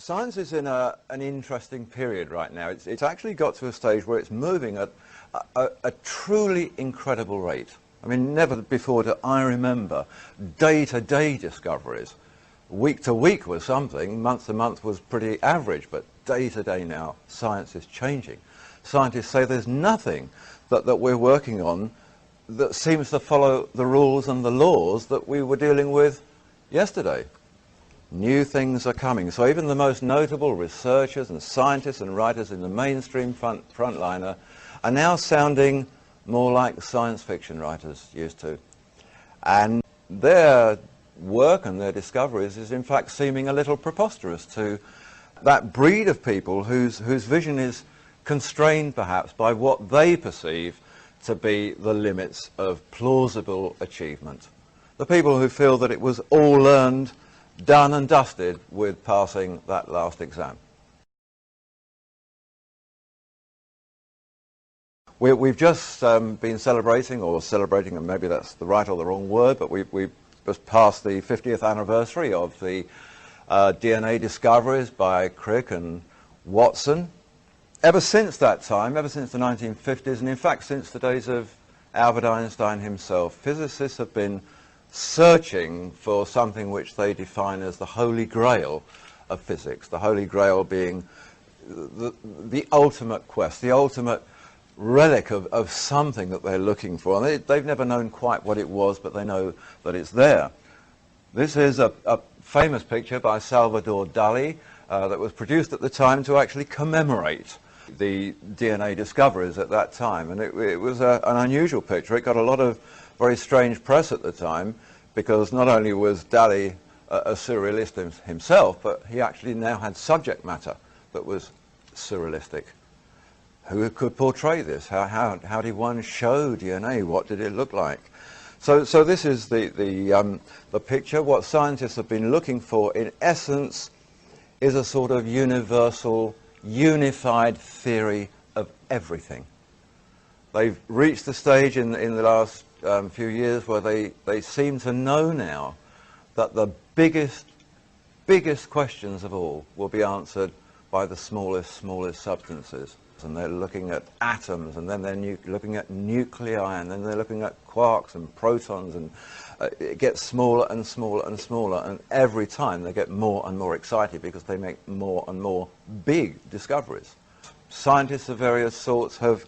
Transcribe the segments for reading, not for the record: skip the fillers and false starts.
Science is in an interesting period right now. It's actually got to a stage where it's moving at a truly incredible rate. I mean, never before do I remember day-to-day discoveries. Week to week was something, month to month was pretty average, but day-to-day now, science is changing. Scientists say there's nothing that we're working on that seems to follow the rules and the laws that we were dealing with yesterday. New things are coming. So even the most notable researchers and scientists and writers in the mainstream frontliner are now sounding more like science fiction writers used to. And their work and their discoveries is in fact seeming a little preposterous to that breed of people whose vision is constrained perhaps by what they perceive to be the limits of plausible achievement. The people who feel that it was all learned, done and dusted with passing that last exam. We've just been celebrating, and maybe that's the right or the wrong word, but we've just passed the 50th anniversary of the DNA discoveries by Crick and Watson. Ever since that time, ever since the 1950s, and in fact since the days of Albert Einstein himself, physicists have been searching for something which they define as the holy grail of physics, the holy grail being the ultimate quest, the ultimate relic of something that they're looking for. And they've never known quite what it was, but they know that it's there. This is a famous picture by Salvador Dali that was produced at the time to actually commemorate the DNA discoveries at that time. And it was an unusual picture. It got a lot of very strange press at the time, because not only was Dali a surrealist himself, but he actually now had subject matter that was surrealistic. Who could portray this? How did one show DNA? What did it look like? So this is the picture. What scientists have been looking for, in essence, is a sort of universal, unified theory of everything. They've reached the stage in the last few years where they seem to know now that the biggest questions of all will be answered by the smallest substances. And they're looking at atoms, and then they're looking at nuclei, and then they're looking at quarks and protons, and it gets smaller and smaller and smaller, and every time they get more and more excited because they make more and more big discoveries. Scientists of various sorts have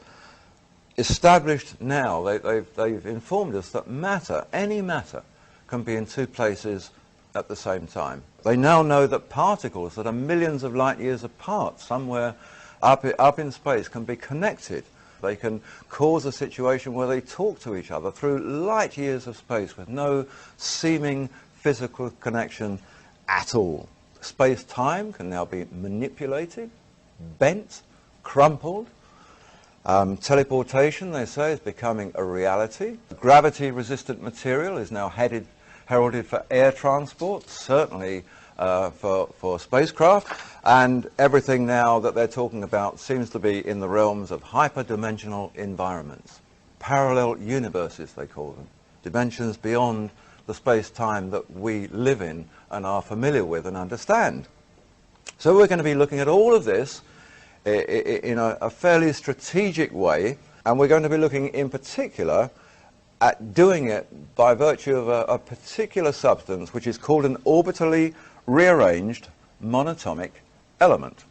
established now, they've informed us that matter, any matter, can be in two places at the same time. They now know that particles that are millions of light years apart somewhere up in space can be connected. They can cause a situation where they talk to each other through light years of space with no seeming physical connection at all. Space-time can now be manipulated, bent, crumpled. Teleportation, they say, is becoming a reality. Gravity-resistant material is now heralded for air transport, certainly for spacecraft, and everything now that they're talking about seems to be in the realms of hyperdimensional environments. Parallel universes, they call them. Dimensions beyond the space-time that we live in and are familiar with and understand. So we're going to be looking at all of this in a fairly strategic way, and we're going to be looking in particular at doing it by virtue of a particular substance which is called an orbitally rearranged monatomic element.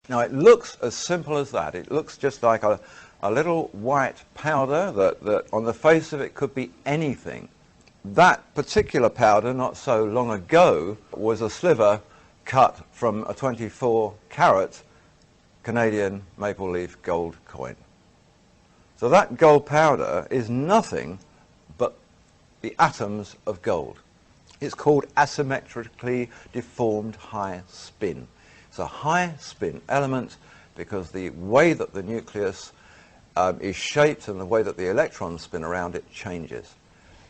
Now it looks as simple as that. It looks just like a little white powder that on the face of it could be anything. That particular powder, not so long ago, was a sliver cut from a 24-carat Canadian maple leaf gold coin. So that gold powder is nothing but the atoms of gold. It's called asymmetrically deformed high spin. It's a high spin element because the way that the nucleus is shaped and the way that the electrons spin around it changes.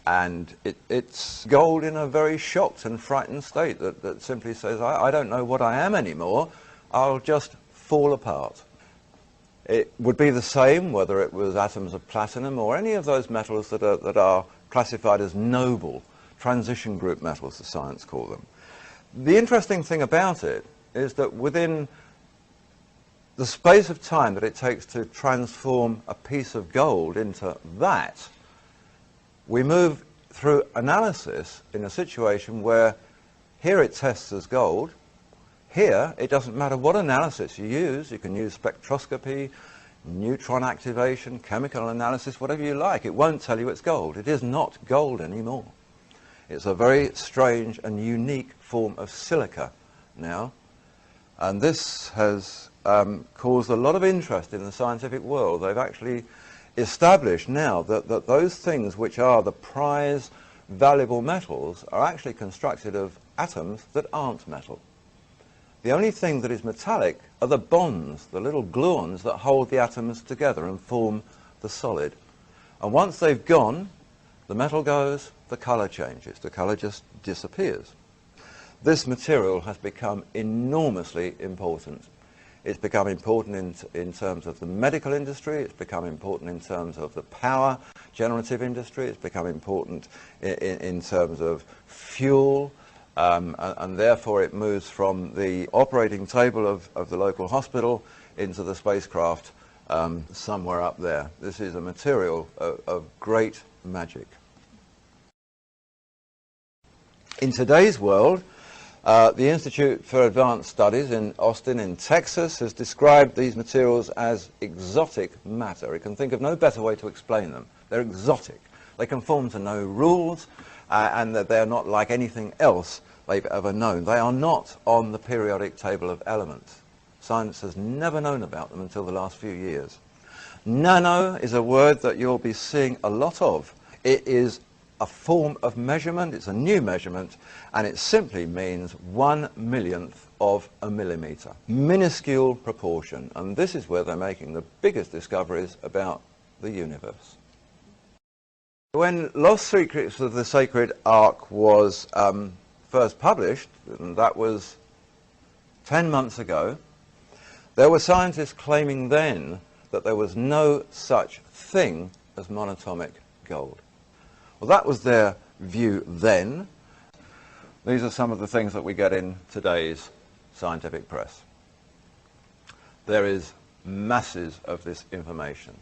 And it's gold in a very shocked and frightened state that simply says, I don't know what I am anymore, I'll just fall apart. It would be the same whether it was atoms of platinum or any of those metals that are classified as noble, transition group metals, the science call them. The interesting thing about it is that within the space of time that it takes to transform a piece of gold into that, we move through analysis in a situation where here it tests as gold. Here, it doesn't matter what analysis you use. You can use spectroscopy, neutron activation, chemical analysis, whatever you like. It won't tell you it's gold. It is not gold anymore. It's a very strange and unique form of silica now. And this has caused a lot of interest in the scientific world. They've actually established now that those things which are the prize valuable metals are actually constructed of atoms that aren't metal. The only thing that is metallic are the bonds, the little gluons that hold the atoms together and form the solid. And once they've gone, the metal goes, the colour changes, the colour just disappears. This material has become enormously important. It's become important in terms of the medical industry, it's become important in terms of the power generative industry, it's become important in terms of fuel, and therefore it moves from the operating table of the local hospital into the spacecraft somewhere up there. This is a material of great magic. In today's world, the Institute for Advanced Studies in Austin in Texas has described these materials as exotic matter. It can think of no better way to explain them. They're exotic. They conform to no rules, and that they're not like anything else they've ever known. They are not on the periodic table of elements. Science has never known about them until the last few years. Nano is a word that you'll be seeing a lot of. It is a form of measurement, it's a new measurement, and it simply means 1/1,000,000th of a millimetre. Minuscule proportion, and this is where they're making the biggest discoveries about the universe. When Lost Secrets of the Sacred Ark was first published, and that was 10 months ago, there were scientists claiming then that there was no such thing as monatomic gold. Well, that was their view then. These are some of the things that we get in today's scientific press. There is masses of this information,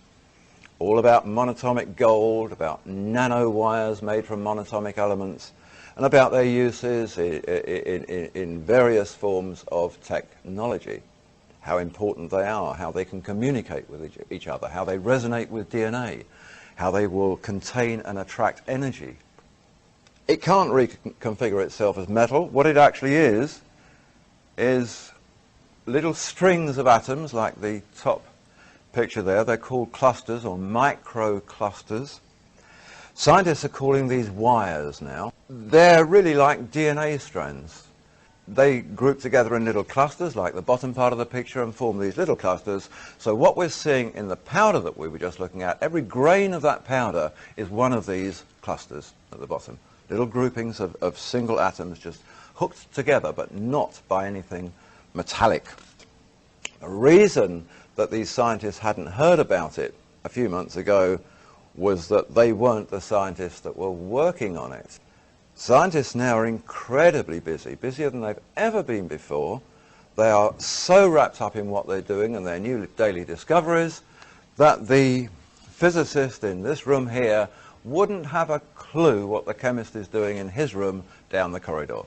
all about monatomic gold, about nanowires made from monatomic elements, and about their uses in various forms of technology, how important they are, how they can communicate with each other, how they resonate with DNA, how they will contain and attract energy. It can't reconfigure itself as metal. What it actually is little strings of atoms, like the top picture there. They're called clusters or microclusters. Scientists are calling these wires now. They're really like DNA strands. They group together in little clusters, like the bottom part of the picture, and form these little clusters. So what we're seeing in the powder that we were just looking at, every grain of that powder is one of these clusters at the bottom. Little groupings of single atoms just hooked together, but not by anything metallic. The reason that these scientists hadn't heard about it a few months ago was that they weren't the scientists that were working on it. Scientists now are incredibly busy, busier than they've ever been before. They are so wrapped up in what they're doing and their new daily discoveries that the physicist in this room here wouldn't have a clue what the chemist is doing in his room down the corridor.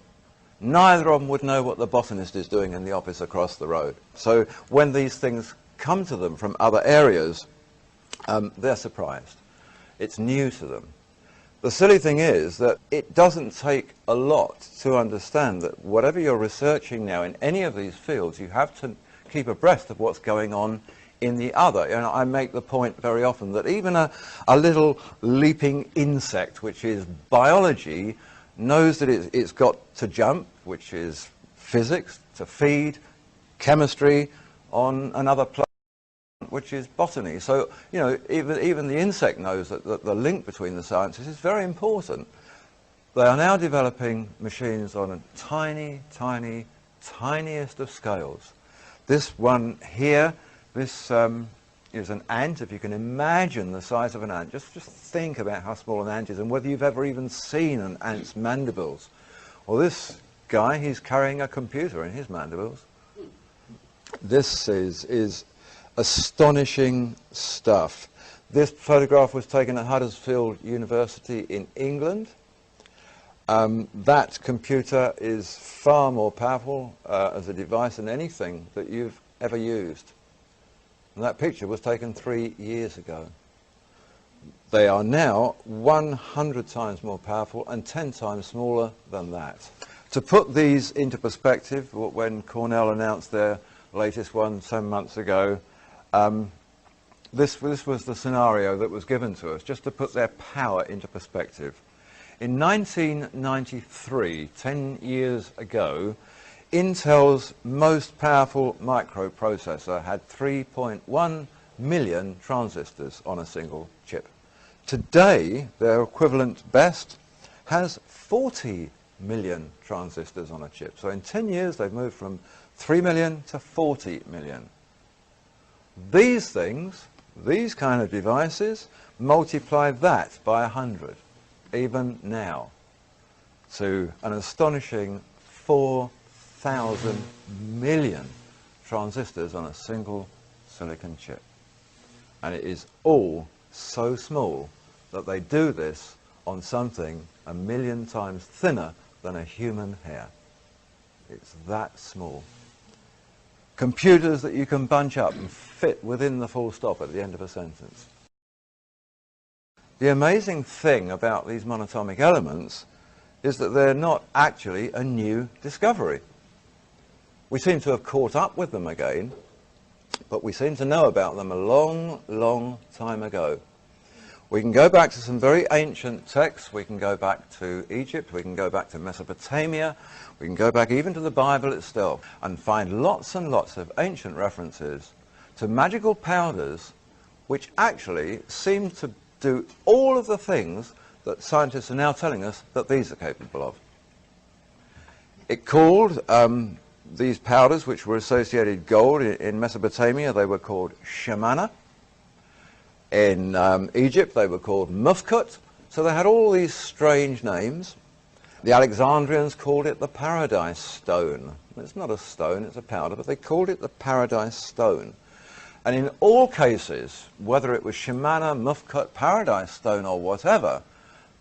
Neither of them would know what the botanist is doing in the office across the road. So when these things come to them from other areas, they're surprised. It's new to them. The silly thing is that it doesn't take a lot to understand that whatever you're researching now in any of these fields, you have to keep abreast of what's going on in the other. And I make the point very often that even a little leaping insect, which is biology, knows that it's got to jump, which is physics, to feed, chemistry on another planet, which is botany. So, you know, even the insect knows that the link between the sciences is very important. They are now developing machines on a tiny, tiny, tiniest of scales. This one here, this is an ant. If you can imagine the size of an ant, just think about how small an ant is and whether you've ever even seen an ant's mandibles. Well, this guy, he's carrying a computer in his mandibles. This is astonishing stuff. This photograph was taken at Huddersfield University in England. That computer is far more powerful as a device than anything that you've ever used. And that picture was taken 3 years ago. They are now 100 times more powerful and 10 times smaller than that. To put these into perspective, when Cornell announced their latest one some months ago, this was the scenario that was given to us, just to put their power into perspective. In 1993, 10 years ago, Intel's most powerful microprocessor had 3.1 million transistors on a single chip. Today, their equivalent best has 40 million transistors on a chip. So in 10 years, they've moved from 3 million to 40 million. These things, these kind of devices, multiply that by 100, even now, to an astonishing 4,000 million transistors on a single silicon chip. And it is all so small that they do this on something 1,000,000 times thinner than a human hair. It's that small. Computers that you can bunch up and fit within the full stop at the end of a sentence. The amazing thing about these monatomic elements is that they're not actually a new discovery. We seem to have caught up with them again, but we seem to know about them a long, long time ago. We can go back to some very ancient texts. We can go back to Egypt. We can go back to Mesopotamia. We can go back even to the Bible itself and find lots and lots of ancient references to magical powders which actually seem to do all of the things that scientists are now telling us that these are capable of. It called these powders, which were associated gold in Mesopotamia, they were called shamana. In Egypt, they were called mufkut. So they had all these strange names. The Alexandrians called it the paradise stone. It's not a stone, it's a powder, but they called it the paradise stone. And in all cases, whether it was shamana, mufkut, paradise stone, or whatever,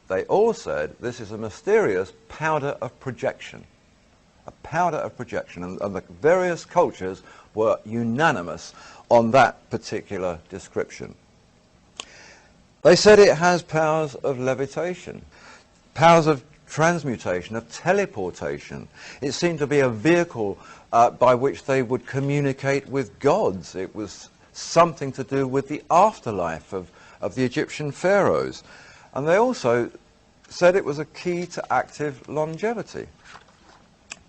they all said this is a mysterious powder of projection. A powder of projection. And the various cultures were unanimous on that particular description. They said it has powers of levitation, powers of transmutation, of teleportation. It seemed to be a vehicle by which they would communicate with gods. It was something to do with the afterlife of the Egyptian pharaohs. And they also said it was a key to active longevity.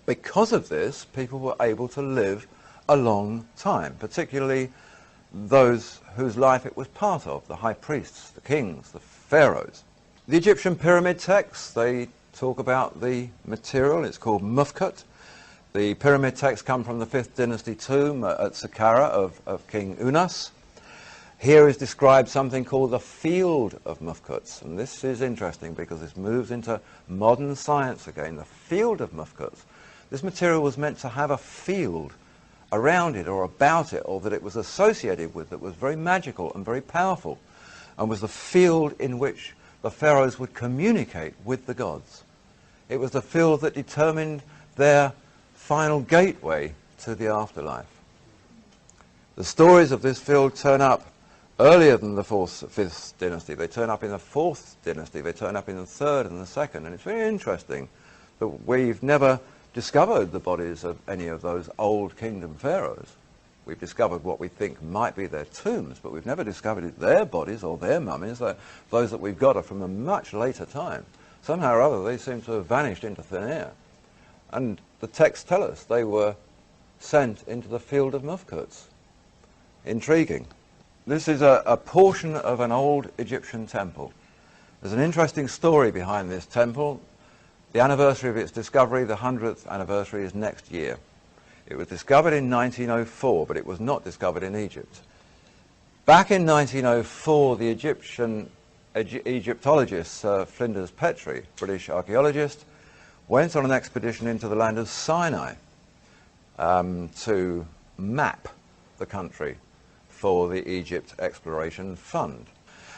Because of this, people were able to live a long time, particularly those whose life it was part of, the high priests, the kings, the pharaohs. The Egyptian pyramid texts, they talk about the material. It's called mufkut. The pyramid texts come from the 5th dynasty tomb at Saqqara of King Unas. Here is described something called the field of mufkuts. And this is interesting because this moves into modern science again. The field of mufkuts. This material was meant to have a field around it or about it, or that it was associated with, that was very magical and very powerful, and was the field in which the pharaohs would communicate with the gods. It was the field that determined their final gateway to the afterlife. The stories of this field turn up earlier than the 5th dynasty. They turn up in the 4th dynasty. They turn up in the 3rd and the 2nd. And it's very interesting that we've never discovered the bodies of any of those old kingdom pharaohs. We've discovered what we think might be their tombs, but we've never discovered their bodies or their mummies. Those that we've got are from a much later time. Somehow or other, they seem to have vanished into thin air. And the texts tell us they were sent into the field of mufkuts. Intriguing. This is a portion of an old Egyptian temple. There's an interesting story behind this temple. The anniversary of its discovery, the 100th anniversary, is next year. It was discovered in 1904, but it was not discovered in Egypt. Back in 1904, the Egyptologist Sir Flinders Petrie, British archaeologist, went on an expedition into the land of Sinai to map the country for the Egypt Exploration Fund.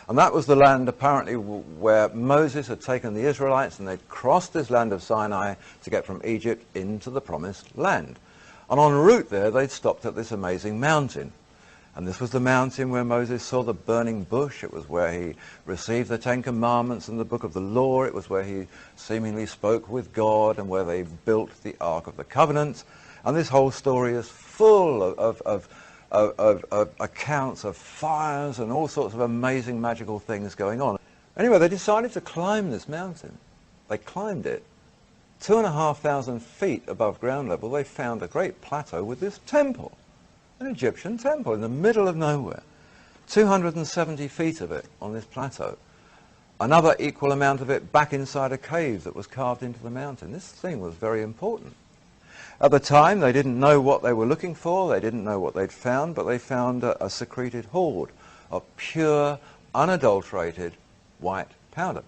And that was the land apparently where Moses had taken the Israelites and they'd crossed this land of Sinai to get from Egypt into the Promised Land. And en route there they'd stopped at this amazing mountain. And this was the mountain where Moses saw the burning bush. It was where he received the Ten Commandments and the Book of the Law. It was where he seemingly spoke with God and where they built the Ark of the Covenant. And this whole story is full of accounts of fires and all sorts of amazing magical things going on. Anyway, they decided to climb this mountain. They climbed it. 2,500 feet above ground level, they found a great plateau with this temple. An Egyptian temple in the middle of nowhere. 270 feet of it on this plateau. Another equal amount of it back inside a cave that was carved into the mountain. This thing was very important. At the time, they didn't know what they were looking for, they didn't know what they'd found, but they found a secreted hoard of pure, unadulterated white powder,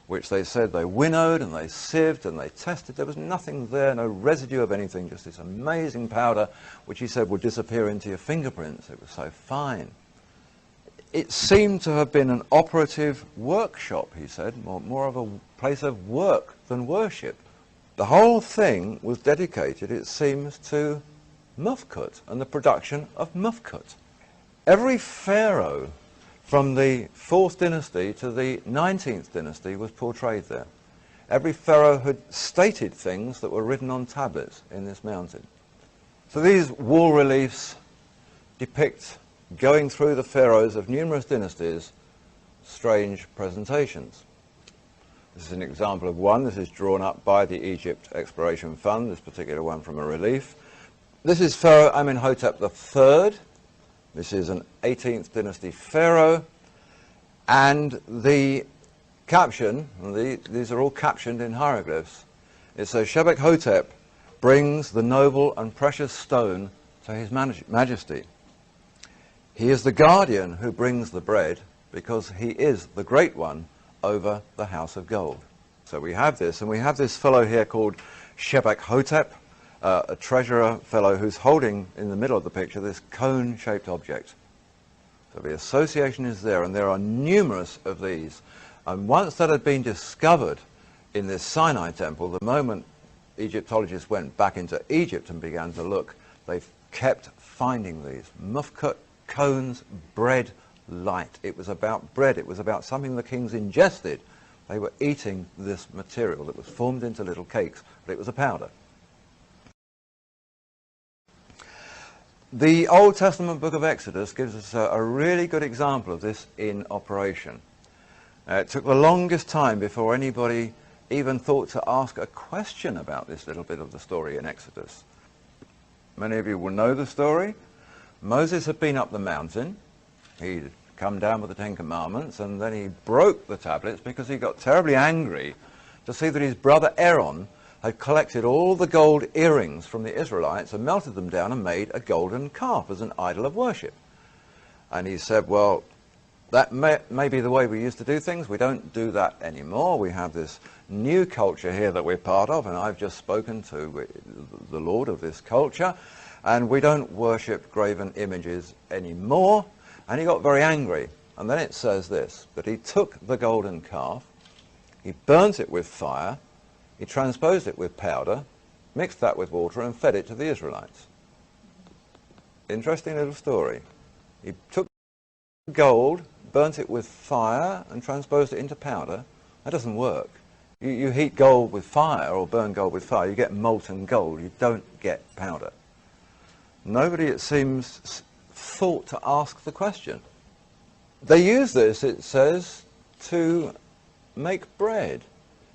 which they said they winnowed and they sieved and they tested. There was nothing there, no residue of anything, just this amazing powder, which he said would disappear into your fingerprints. It was so fine. It seemed to have been an operative workshop, he said, more of a place of work than worship. The whole thing was dedicated, it seems, to mufkut and the production of mufkut. Every pharaoh from the 4th dynasty to the 19th dynasty was portrayed there. Every pharaoh had stated things that were written on tablets in this mountain. So these wall reliefs depict, going through the pharaohs of numerous dynasties, strange presentations. This is an example of one. This is drawn up by the Egypt Exploration Fund, this particular one from a relief. This is Pharaoh Amenhotep III. This is an 18th dynasty pharaoh. And the caption, these are all captioned in hieroglyphs. It says, Shebek Hotep brings the noble and precious stone to his majesty. He is the guardian who brings the bread because he is the great one over the house of gold. So we have this, and we have this fellow here called Shebek Hotep, a treasurer fellow who's holding in the middle of the picture this cone-shaped object. So the association is there, and there are numerous of these. And once that had been discovered in this Sinai temple, the moment Egyptologists went back into Egypt and began to look, they kept finding these. Mufkut, cones, bread, light. It was about bread. It was about something the kings ingested. They were eating this material that was formed into little cakes, but it was a powder. The Old Testament book of Exodus gives us a really good example of this in operation. It took the longest time before anybody even thought to ask a question about this little bit of the story in Exodus. Many of you will know the story. Moses had been up the mountain. He'd come down with the Ten Commandments, and then he broke the tablets because he got terribly angry to see that his brother Aaron had collected all the gold earrings from the Israelites and melted them down and made a golden calf as an idol of worship. And he said, well, that may be the way we used to do things. We don't do that anymore. We have this new culture here that we're part of, and I've just spoken to the Lord of this culture, and we don't worship graven images anymore. And he got very angry. And then it says this, that he took the golden calf, he burnt it with fire, he transposed it with powder, mixed that with water, and fed it to the Israelites. Interesting little story. He took gold, burnt it with fire, and transposed it into powder. That doesn't work. You heat gold with fire or burn gold with fire, you get molten gold. You don't get powder. Nobody, it seems, thought to ask the question. They use this, it says, to make bread.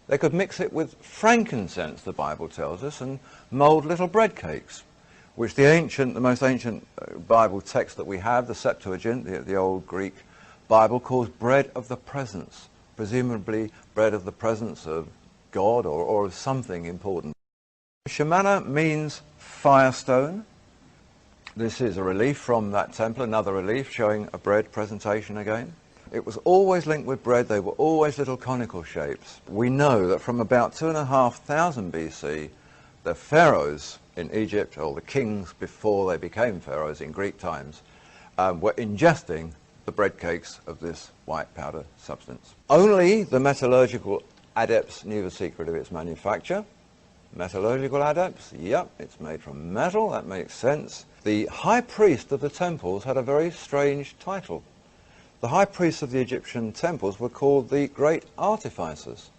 They could mix it with frankincense, the Bible tells us, and mold little bread cakes, which the most ancient Bible text that we have, the Septuagint, the old Greek Bible, calls bread of the presence, presumably bread of the presence of God or of something important. Shemanah means firestone. This is a relief from that temple, another relief showing a bread presentation again. It was always linked with bread. They were always little conical shapes. We know that from about 2,500 BC, the pharaohs in Egypt, or the kings before they became pharaohs in Greek times, were ingesting the bread cakes of this white powder substance. Only the metallurgical adepts knew the secret of its manufacture. Metallurgical adepts, yep, it's made from metal, that makes sense. The high priest of the temples had a very strange title. The high priests of the Egyptian temples were called the great artificers.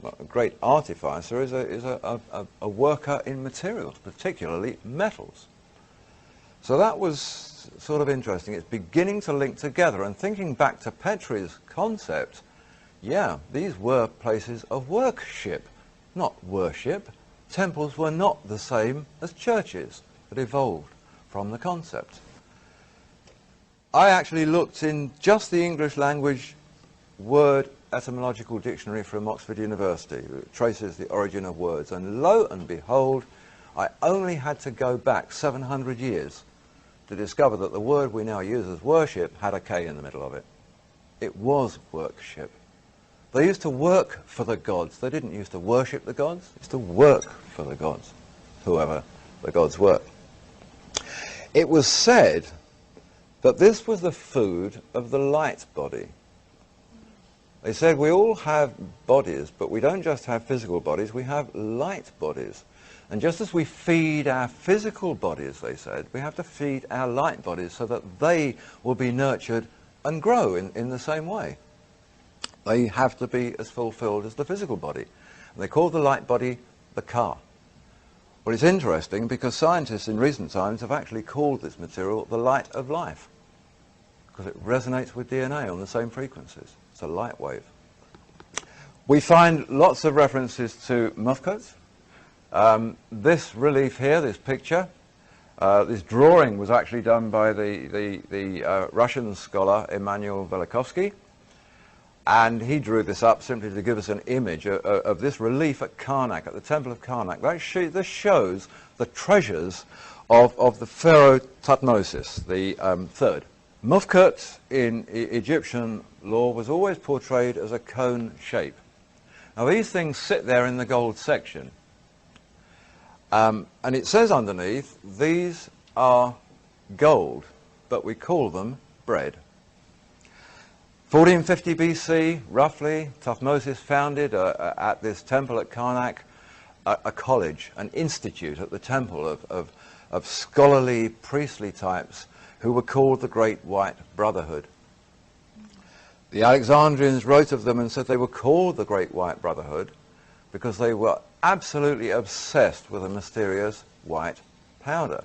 Well, a great artificer is a worker in materials, particularly metals. So that was sort of interesting. It's beginning to link together, and thinking back to Petrie's concept, yeah, these were places of worship, not worship. Temples were not the same as churches, that evolved from the concept. I actually looked in just the English language word etymological dictionary from Oxford University. It traces the origin of words, and lo and behold, I only had to go back 700 years to discover that the word we now use as worship had a K in the middle of it. It was worship. They used to work for the gods. They didn't used to worship the gods. They used to work for the gods, whoever the gods were. It was said that this was the food of the light body. They said we all have bodies, but we don't just have physical bodies, we have light bodies. And just as we feed our physical bodies, they said, we have to feed our light bodies so that they will be nurtured and grow in the same way. They have to be as fulfilled as the physical body. And they call the light body the car. Well, it's interesting because scientists in recent times have actually called this material the light of life, because it resonates with DNA on the same frequencies. It's a light wave. We find lots of references to Mufkut. This relief here, this picture, this drawing was actually done by the Russian scholar Emanuel Velikovsky. And he drew this up simply to give us an image of this relief at Karnak, at the Temple of Karnak. This shows the treasures of the Pharaoh Thutmose, the third. Mufkut in Egyptian law was always portrayed as a cone shape. Now these things sit there in the gold section. And it says underneath, these are gold, but we call them bread. 1450 BC, roughly, Thutmose founded at this temple at Karnak a college, an institute at the temple of scholarly, priestly types who were called the Great White Brotherhood. The Alexandrians wrote of them and said they were called the Great White Brotherhood because they were absolutely obsessed with a mysterious white powder.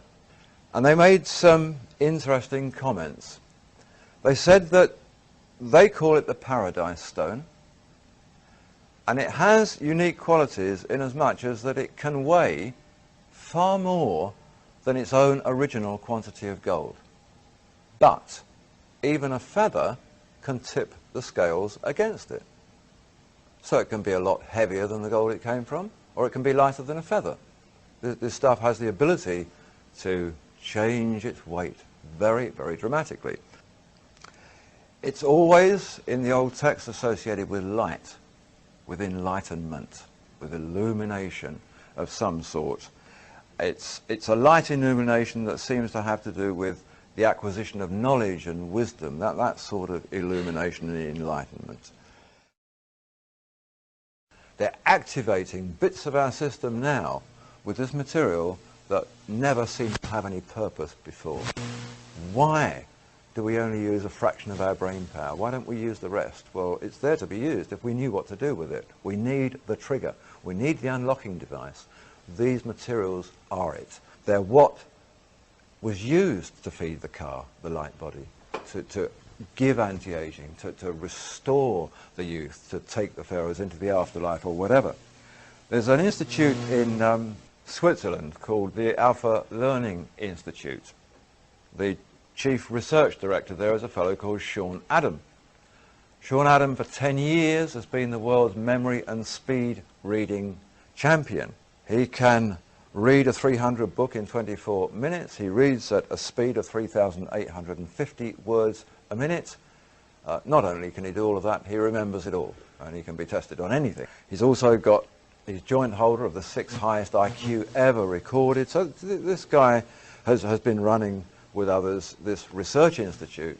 And they made some interesting comments. They said that they call it the Paradise Stone, and it has unique qualities in as much as that it can weigh far more than its own original quantity of gold. But even a feather can tip the scales against it. So it can be a lot heavier than the gold it came from, or it can be lighter than a feather. This stuff has the ability to change its weight very, very dramatically. It's always, in the old text, associated with light, with enlightenment, with illumination of some sort. It's a light illumination that seems to have to do with the acquisition of knowledge and wisdom, that sort of illumination and enlightenment. They're activating bits of our system now with this material that never seemed to have any purpose before. Why do we only use a fraction of our brain power? Why don't we use the rest? Well, it's there to be used if we knew what to do with it. We need the trigger. We need the unlocking device. These materials are it. They're what was used to feed the car, the light body, to give anti-aging, to restore the youth, to take the pharaohs into the afterlife or whatever. There's an institute in Switzerland called the Alpha Learning Institute. The chief research director there is a fellow called Sean Adam. Sean Adam for 10 years has been the world's memory and speed reading champion. He can read a 300 book in 24 minutes. He reads at a speed of 3,850 words a minute. Not only can he do all of that, he remembers it all, and he can be tested on anything. He's also got He's joint holder of the 6th highest IQ ever recorded. So this guy has been running with others this research institute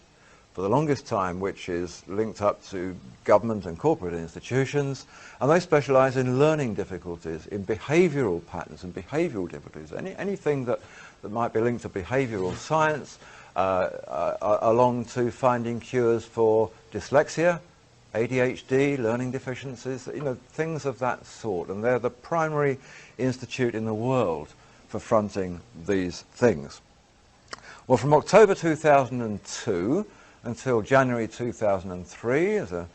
for the longest time, which is linked up to government and corporate institutions, and they specialize in learning difficulties, in behavioral patterns and behavioral difficulties, anything that might be linked to behavioral science, along to finding cures for dyslexia, ADHD, learning deficiencies, things of that sort. And they're the primary institute in the world for fronting these things. Well, from October 2002 until January 2003, as a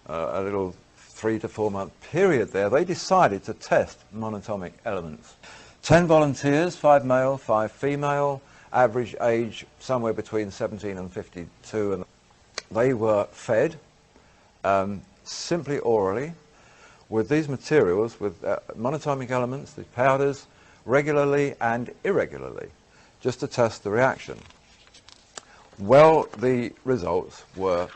little 3 to 4 month period there, they decided to test monatomic elements. 10 volunteers, 5 male, 5 female, average age somewhere between 17 and 52, and they were fed simply orally with these materials, with monatomic elements, these powders, regularly and irregularly, just to test the reaction. Well, the results were,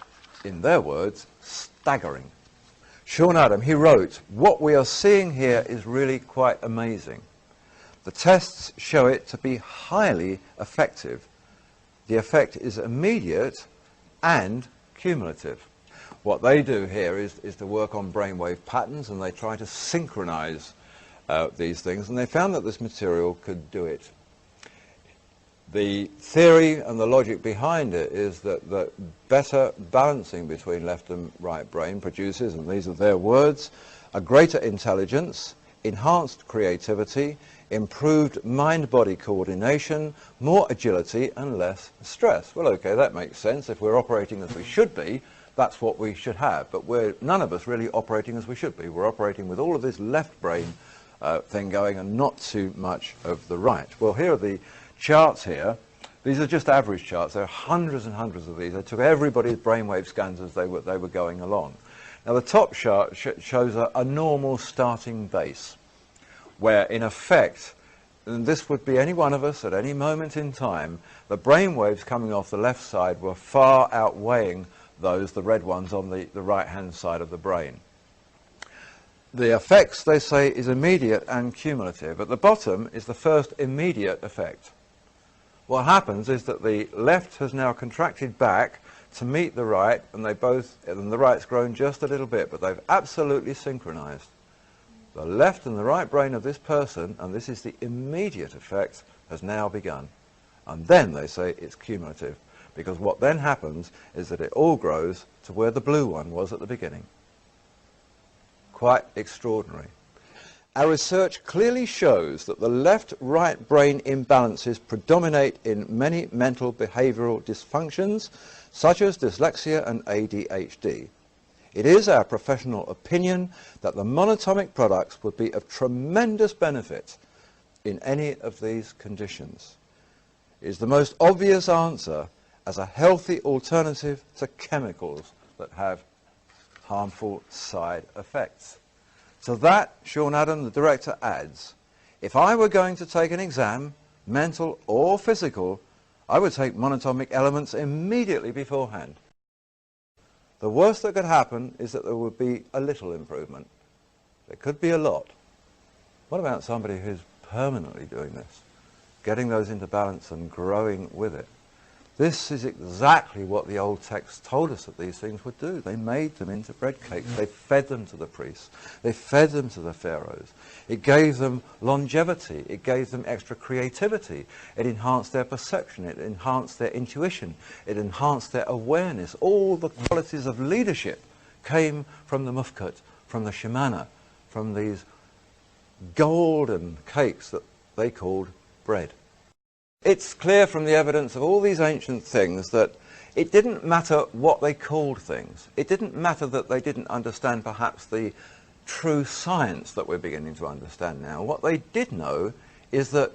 in their words, staggering. Sean Adam, he wrote, "What we are seeing here is really quite amazing. The tests show it to be highly effective. The effect is immediate and cumulative." What they do here is to work on brainwave patterns, and they try to synchronize these things, and they found that this material could do it. The theory and the logic behind it is that the better balancing between left and right brain produces, and these are their words, a greater intelligence, enhanced creativity, improved mind-body coordination, more agility and less stress. Well, okay, that makes sense. If we're operating as we should be, that's what we should have. But we're none of us really operating as we should be. We're operating with all of this left brain thing going and not too much of the right. Well, here are the charts here. These are just average charts. There are hundreds and hundreds of these. They took everybody's brainwave scans as they were going along. Now, the top chart shows a normal starting base, where in effect, and this would be any one of us at any moment in time, the brainwaves coming off the left side were far outweighing those, the red ones, on the right-hand side of the brain. The effects, they say, is immediate and cumulative. At the bottom is the first immediate effect. What happens is that the left has now contracted back to meet the right, and the right's grown just a little bit, but they've absolutely synchronized. The left and the right brain of this person, and this is the immediate effect, has now begun. And then they say it's cumulative, because what then happens is that it all grows to where the blue one was at the beginning. Quite extraordinary. Our research clearly shows that the left-right brain imbalances predominate in many mental behavioral dysfunctions, such as dyslexia and ADHD. It is our professional opinion that the monatomic products would be of tremendous benefit in any of these conditions. It is the most obvious answer as a healthy alternative to chemicals that have harmful side effects. So that, Sean Adam, the director, adds, if I were going to take an exam, mental or physical, I would take monatomic elements immediately beforehand. The worst that could happen is that there would be a little improvement. There could be a lot. What about somebody who's permanently doing this, getting those into balance and growing with it? This is exactly what the old texts told us that these things would do. They made them into bread cakes. They fed them to the priests. They fed them to the pharaohs. It gave them longevity. It gave them extra creativity. It enhanced their perception. It enhanced their intuition. It enhanced their awareness. All the qualities of leadership came from the mufkat, from the shamana, from these golden cakes that they called bread. It's clear from the evidence of all these ancient things that it didn't matter what they called things. It didn't matter that they didn't understand perhaps the true science that we're beginning to understand now. What they did know is that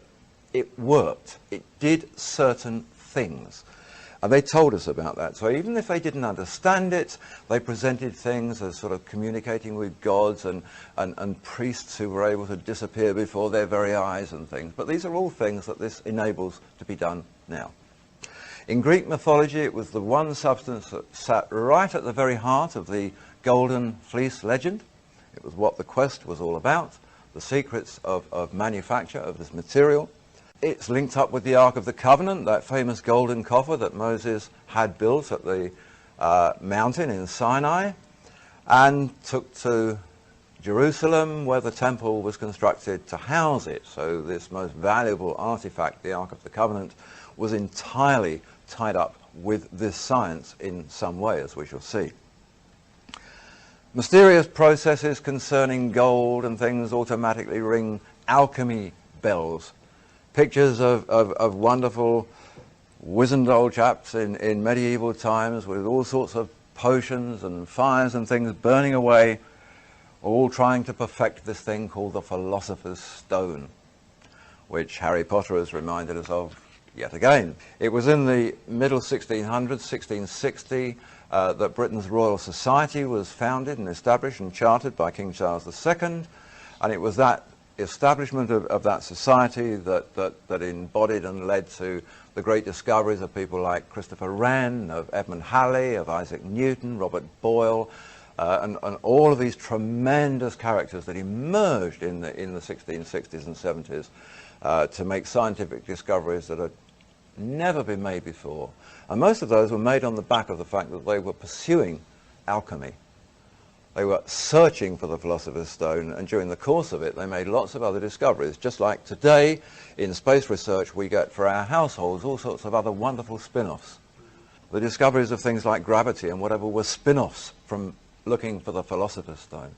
it worked. It did certain things. And they told us about that. So even if they didn't understand it, they presented things as sort of communicating with gods and priests who were able to disappear before their very eyes and things. But these are all things that this enables to be done now. In Greek mythology, it was the one substance that sat right at the very heart of the golden fleece legend. It was what the quest was all about, the secrets of manufacture of this material. It's linked up with the Ark of the Covenant, that famous golden coffer that Moses had built at the mountain in Sinai, and took to Jerusalem, where the temple was constructed to house it. So this most valuable artifact, the Ark of the Covenant, was entirely tied up with this science in some way, as we shall see. Mysterious processes concerning gold and things automatically ring alchemy bells. Pictures of wonderful wizened old chaps in medieval times with all sorts of potions and fires and things burning away, all trying to perfect this thing called the Philosopher's Stone, which Harry Potter has reminded us of yet again. It was in the middle 1600s, 1660, that Britain's Royal Society was founded and established and chartered by King Charles II, and it was that establishment of that society that embodied and led to the great discoveries of people like Christopher Wren, of Edmund Halley, of Isaac Newton, Robert Boyle, and all of these tremendous characters that emerged in the 1660s and 70s to make scientific discoveries that had never been made before. And most of those were made on the back of the fact that they were pursuing alchemy. They were searching for the Philosopher's Stone, and during the course of it they made lots of other discoveries. Just like today in space research we get for our households all sorts of other wonderful spin-offs. The discoveries of things like gravity and whatever were spin-offs from looking for the Philosopher's Stone.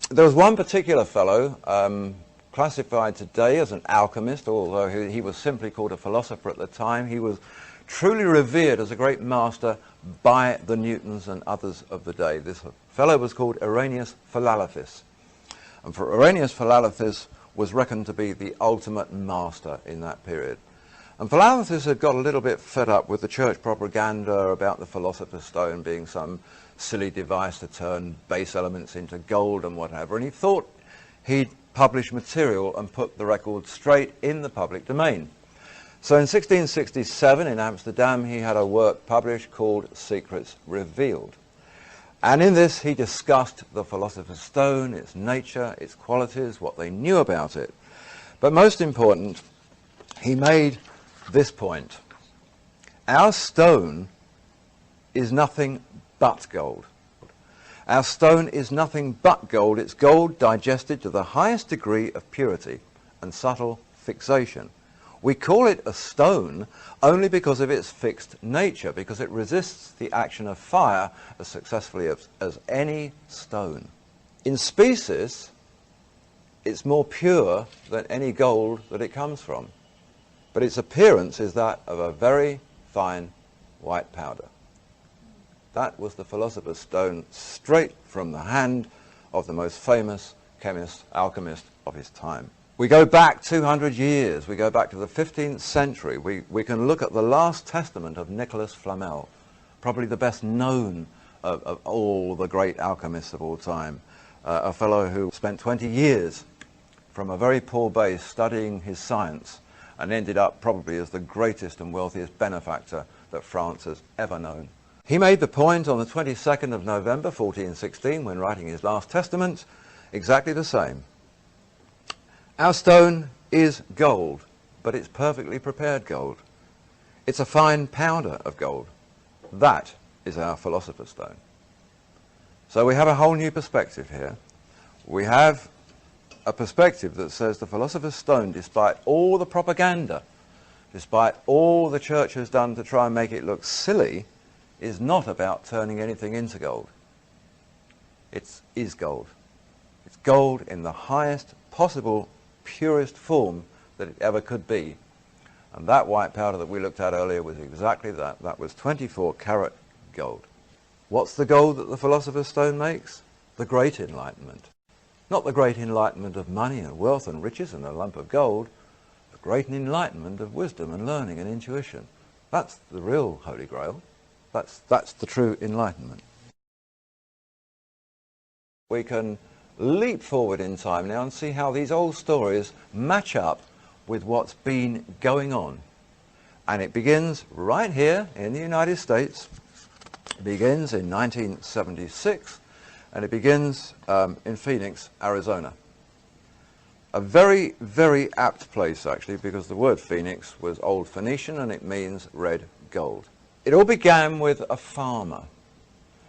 There was one particular fellow classified today as an alchemist, although he was simply called a philosopher at the time. He was truly revered as a great master by the Newtons and others of the day. This fellow was called Irenaeus Philalathus. And for Irenaeus Philalathus was reckoned to be the ultimate master in that period. And Philalathus had got a little bit fed up with the church propaganda about the Philosopher's Stone being some silly device to turn base elements into gold and whatever, and he thought he'd publish material and put the record straight in the public domain. So in 1667 in Amsterdam he had a work published called Secrets Revealed. And in this he discussed the Philosopher's Stone, its nature, its qualities, what they knew about it. But most important, he made this point. Our stone is nothing but gold. Our stone is nothing but gold. It's gold digested to the highest degree of purity and subtle fixation. We call it a stone only because of its fixed nature, because it resists the action of fire as successfully as any stone. In species, it's more pure than any gold that it comes from, but its appearance is that of a very fine white powder. That was the Philosopher's Stone, straight from the hand of the most famous chemist, alchemist of his time. We go back 200 years, we go back to the 15th century. We can look at the last testament of Nicholas Flamel, probably the best known of all the great alchemists of all time. A fellow who spent 20 years from a very poor base studying his science and ended up probably as the greatest and wealthiest benefactor that France has ever known. He made the point on the 22nd of November 1416 when writing his last testament, exactly the same. Our stone is gold, but it's perfectly prepared gold. It's a fine powder of gold. That is our Philosopher's Stone. So we have a whole new perspective here. We have a perspective that says the Philosopher's Stone, despite all the propaganda, despite all the church has done to try and make it look silly, is not about turning anything into gold. It is gold. It's gold in the highest possible, purest form that it ever could be. And that white powder that we looked at earlier was exactly that. That was 24 karat gold. What's the gold that the Philosopher's Stone makes? The Great Enlightenment. Not the great enlightenment of money and wealth and riches and a lump of gold. The great enlightenment of wisdom and learning and intuition. That's the real Holy Grail. That's the true enlightenment. We can leap forward in time now and see how these old stories match up with what's been going on. And it begins right here in the United States. It begins in 1976, and it begins in Phoenix, Arizona. A very, very apt place, actually, because the word Phoenix was Old Phoenician and it means red gold. It all began with a farmer,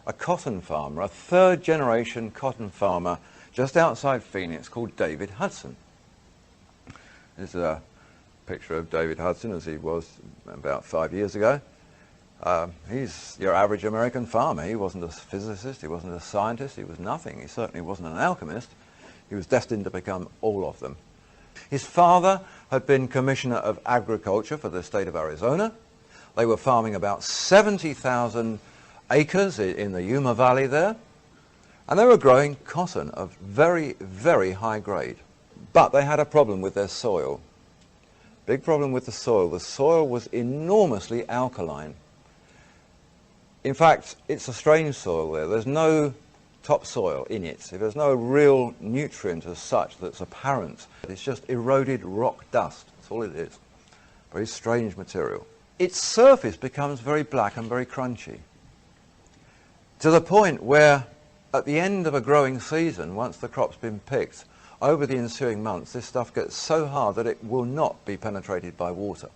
a cotton farmer, a third-generation cotton farmer just outside Phoenix called David Hudson. This is a picture of David Hudson as he was about 5 years ago. He's your average American farmer. He wasn't a physicist, he wasn't a scientist, he was nothing. He certainly wasn't an alchemist. He was destined to become all of them. His father had been Commissioner of Agriculture for the state of Arizona. They were farming about 70,000 acres in the Yuma Valley there, and they were growing cotton of very, very high grade. But they had a problem with their soil. Big problem with the soil. The soil was enormously alkaline. In fact, it's a strange soil there. There's no topsoil in it. There's no real nutrient as such that's apparent. It's just eroded rock dust. That's all it is. Very strange material. Its surface becomes very black and very crunchy, to the point where at the end of a growing season, once the crop's been picked, over the ensuing months, this stuff gets so hard that it will not be penetrated by water.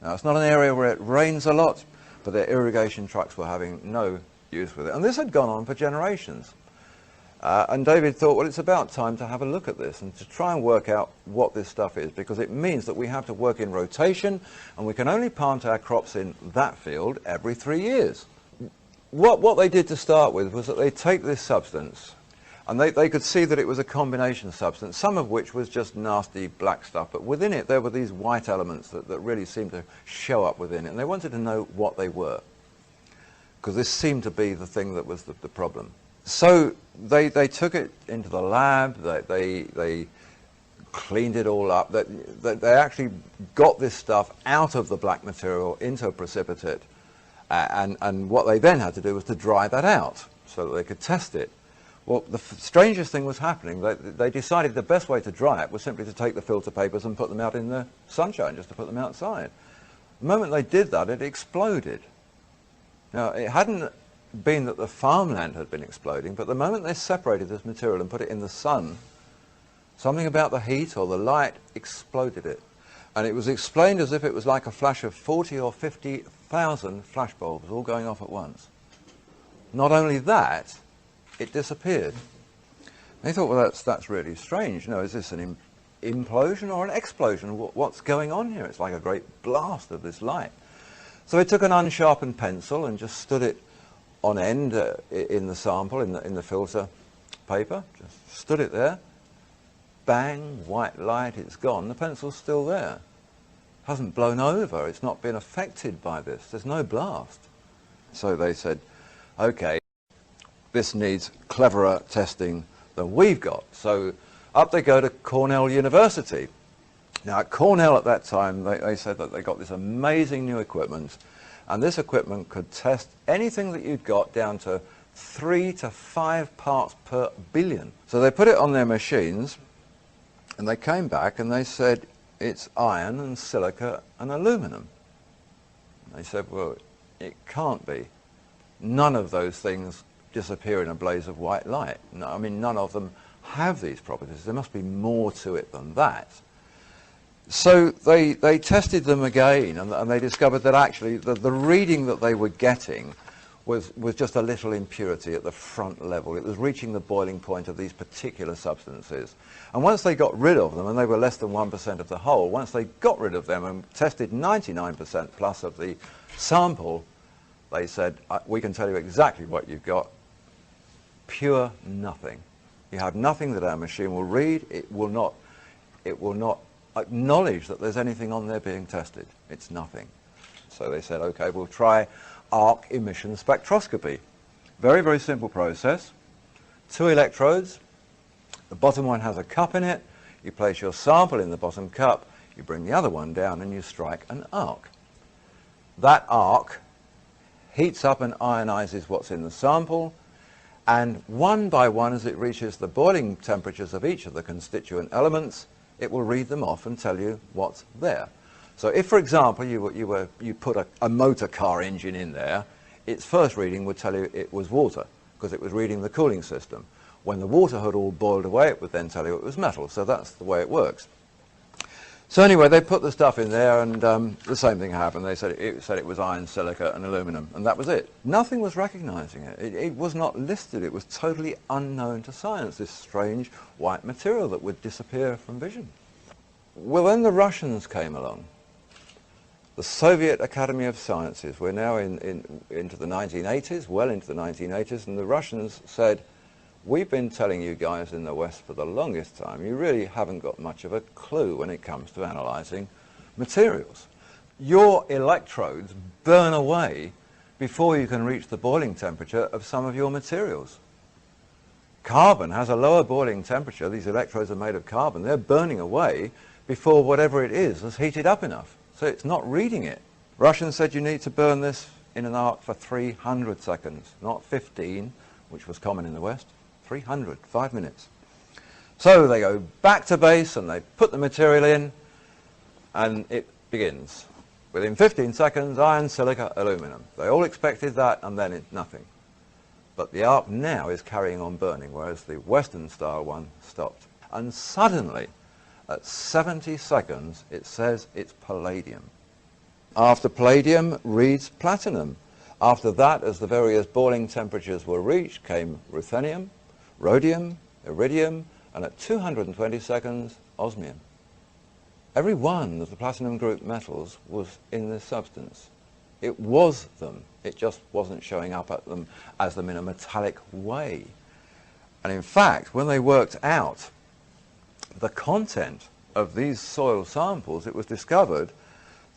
Now, it's not an area where it rains a lot, but their irrigation trucks were having no use with it. And this had gone on for generations. And David thought, well, it's about time to have a look at this and to try and work out what this stuff is, because it means that we have to work in rotation, and we can only plant our crops in that field every 3 years. What they did to start with was that they take this substance, and they could see that it was a combination substance, some of which was just nasty black stuff, but within it there were these white elements that really seemed to show up within it, and they wanted to know what they were, because this seemed to be the thing that was the problem. So they took it into the lab, they cleaned it all up, they actually got this stuff out of the black material into a precipitate, and what they then had to do was to dry that out so that they could test it. Well, the strangest thing was happening. They decided the best way to dry it was simply to take the filter papers and put them out in the sunshine, just to put them outside. The moment they did that, it exploded. Now, it hadn't been that the farmland had been exploding, but the moment they separated this material and put it in the sun, something about the heat or the light exploded it. And it was explained as if it was like a flash of 40 or 50,000 flashbulbs all going off at once. Not only that, it disappeared. They thought, well, that's really strange. You know, is this an implosion or an explosion? What's going on here? It's like a great blast of this light. So they took an unsharpened pencil and just stood it on end in the sample, in the filter paper. Just stood it there. Bang, white light, it's gone. The pencil's still there. It hasn't blown over. It's not been affected by this. There's no blast. So they said, okay, this needs cleverer testing than we've got. So up they go to Cornell University. Now at Cornell at that time, they said that they got this amazing new equipment, and this equipment could test anything that you'd got down to 3 to 5 parts per billion. So they put it on their machines, and they came back and they said, it's iron and silica and aluminum. And they said, well, it can't be. None of those things disappear in a blaze of white light. No, I mean, none of them have these properties. There must be more to it than that. So they tested them again, and they discovered that actually the reading that they were getting was just a little impurity at the front level. It was reaching the boiling point of these particular substances. And once they got rid of them, and they were less than 1% of the whole, once they got rid of them and tested 99% plus of the sample, they said, we can tell you exactly what you've got. Pure nothing. You have nothing that our machine will read. It will not acknowledge that there's anything on there being tested. It's nothing. So they said, okay, we'll try arc emission spectroscopy. Very, very simple process. 2 electrodes. The bottom one has a cup in it. You place your sample in the bottom cup. You bring the other one down and you strike an arc. That arc heats up and ionizes what's in the sample, and one by one, as it reaches the boiling temperatures of each of the constituent elements, it will read them off and tell you what's there. So if, for example, you put a motor car engine in there, its first reading would tell you it was water, because it was reading the cooling system. When the water had all boiled away, it would then tell you it was metal. So that's the way it works. So anyway, they put the stuff in there, and the same thing happened. They said it was iron, silica, and aluminum, and that was it. Nothing was recognizing it. It was not listed. It was totally unknown to science, this strange white material that would disappear from vision. Well, then the Russians came along. The Soviet Academy of Sciences. We're now into the 1980s, well into the 1980s, and the Russians said, we've been telling you guys in the West for the longest time, you really haven't got much of a clue when it comes to analysing materials. Your electrodes burn away before you can reach the boiling temperature of some of your materials. Carbon has a lower boiling temperature. These electrodes are made of carbon. They're burning away before whatever it is has heated up enough. So it's not reading it. Russians said you need to burn this in an arc for 300 seconds, not 15, which was common in the West. 300, 5 minutes. So they go back to base and they put the material in, and it begins. Within 15 seconds, iron, silica, aluminum. They all expected that, and then it's nothing. But the arc now is carrying on burning, whereas the Western style one stopped. And suddenly, at 70 seconds, it says it's palladium. After palladium reads platinum. After that, as the various boiling temperatures were reached, came ruthenium, rhodium, iridium, and at 220 seconds, osmium. Every one of the platinum group metals was in this substance. It was them. It just wasn't showing up at them as them in a metallic way. And in fact, when they worked out the content of these soil samples, it was discovered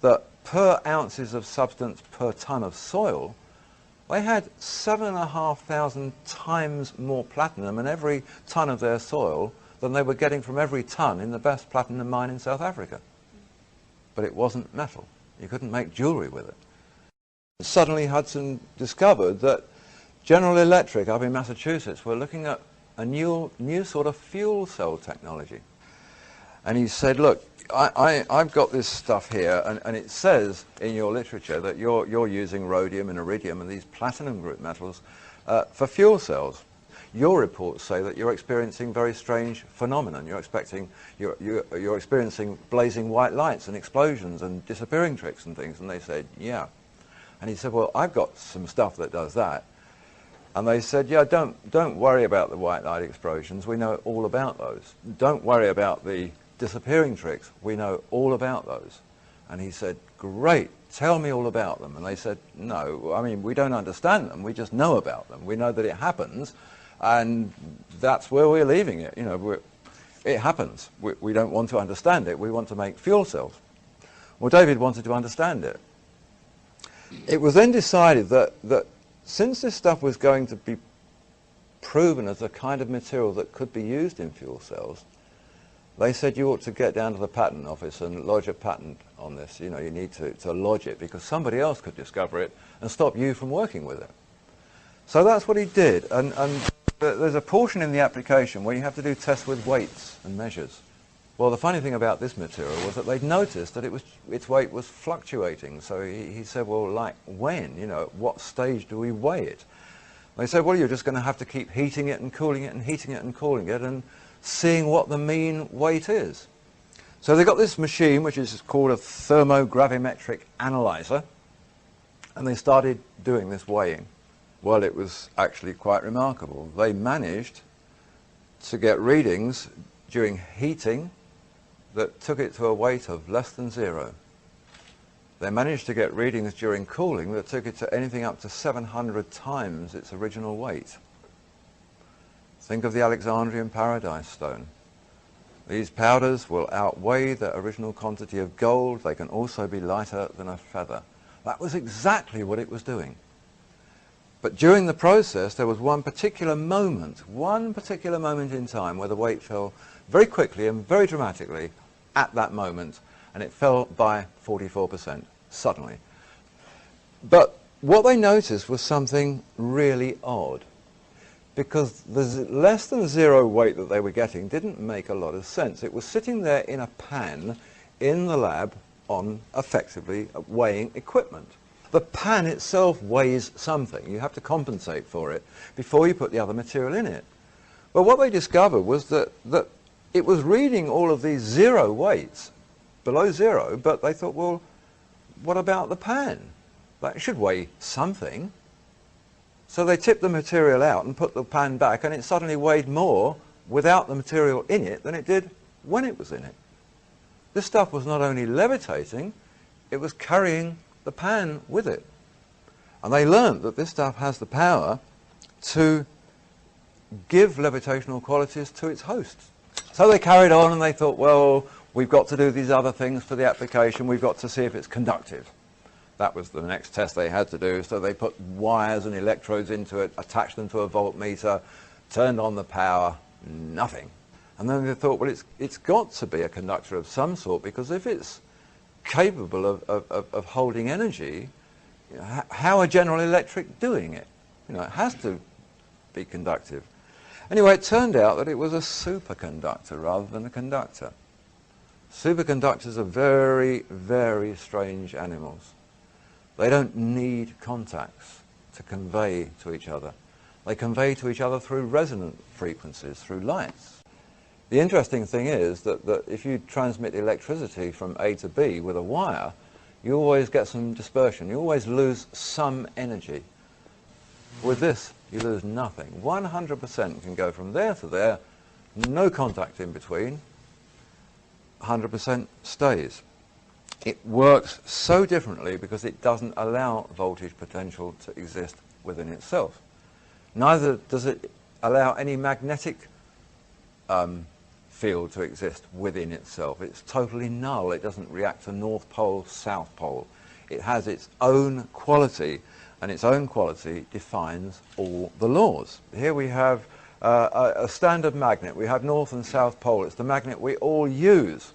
that per ounces of substance per ton of soil, they had 7,500 times more platinum in every ton of their soil than they were getting from every ton in the best platinum mine in South Africa. But it wasn't metal. You couldn't make jewelry with it. Suddenly Hudson discovered that General Electric up in Massachusetts were looking at a new sort of fuel cell technology. And he said, look, I've got this stuff here, and it says in your literature that you're using rhodium and iridium and these platinum group metals for fuel cells. Your reports say that you're experiencing very strange phenomenon. You're experiencing blazing white lights and explosions and disappearing tricks and things. And they said, yeah. And he said, well, I've got some stuff that does that. And they said, yeah, don't worry about the white light explosions. We know all about those. Don't worry about the disappearing tricks. We know all about those. And he said, great, tell me all about them. And they said, no, I mean, we don't understand them. We just know about them. We know that it happens, and that's where we're leaving it. You know, it happens. We don't want to understand it. We want to make fuel cells. Well, David wanted to understand it. It was then decided that since this stuff was going to be proven as a kind of material that could be used in fuel cells, they said you ought to get down to the patent office and lodge a patent on this. You know, you need to lodge it because somebody else could discover it and stop you from working with it. So that's what he did. And there's a portion in the application where you have to do tests with weights and measures. Well, the funny thing about this material was that they'd noticed that its weight was fluctuating. So he said, well, like when? You know, at what stage do we weigh it? They said, well, you're just going to have to keep heating it and cooling it and heating it and cooling it and seeing what the mean weight is. So they got this machine, which is called a thermogravimetric analyzer, and they started doing this weighing. Well, it was actually quite remarkable. They managed to get readings during heating that took it to a weight of less than 0. They managed to get readings during cooling that took it to anything up to 700 times its original weight. Think of the Alexandrian Paradise Stone. These powders will outweigh the original quantity of gold. They can also be lighter than a feather. That was exactly what it was doing. But during the process, there was one particular moment in time where the weight fell very quickly and very dramatically at that moment, and it fell by 44% suddenly. But what they noticed was something really odd, because the less than 0 weight that they were getting didn't make a lot of sense. It was sitting there in a pan in the lab on effectively weighing equipment. The pan itself weighs something. You have to compensate for it before you put the other material in it. But what they discovered was that it was reading all of these zero weights, below zero, but they thought, well, what about the pan? That should weigh something. So they tipped the material out and put the pan back, and it suddenly weighed more without the material in it than it did when it was in it. This stuff was not only levitating, it was carrying the pan with it. And they learned that this stuff has the power to give levitational qualities to its host. So they carried on and they thought, well, we've got to do these other things for the application. We've got to see if it's conductive. That was the next test they had to do. So they put wires and electrodes into it, attached them to a voltmeter, turned on the power, nothing. And then they thought, well, it's got to be a conductor of some sort, because if it's capable of holding energy, you know, how are General Electric doing it? You know, it has to be conductive. Anyway, it turned out that it was a superconductor rather than a conductor. Superconductors are very, very strange animals. They don't need contacts to convey to each other. They convey to each other through resonant frequencies, through lights. The interesting thing is that if you transmit electricity from A to B with a wire, you always get some dispersion. You always lose some energy. With this, you lose nothing. 100% can go from there to there, no contact in between, 100% stays. It works so differently because it doesn't allow voltage potential to exist within itself. Neither does it allow any magnetic field to exist within itself. It's totally null. It doesn't react to North Pole, South Pole. It has its own quality, and its own quality defines all the laws. Here we have a standard magnet. We have North and South Pole. It's the magnet we all use.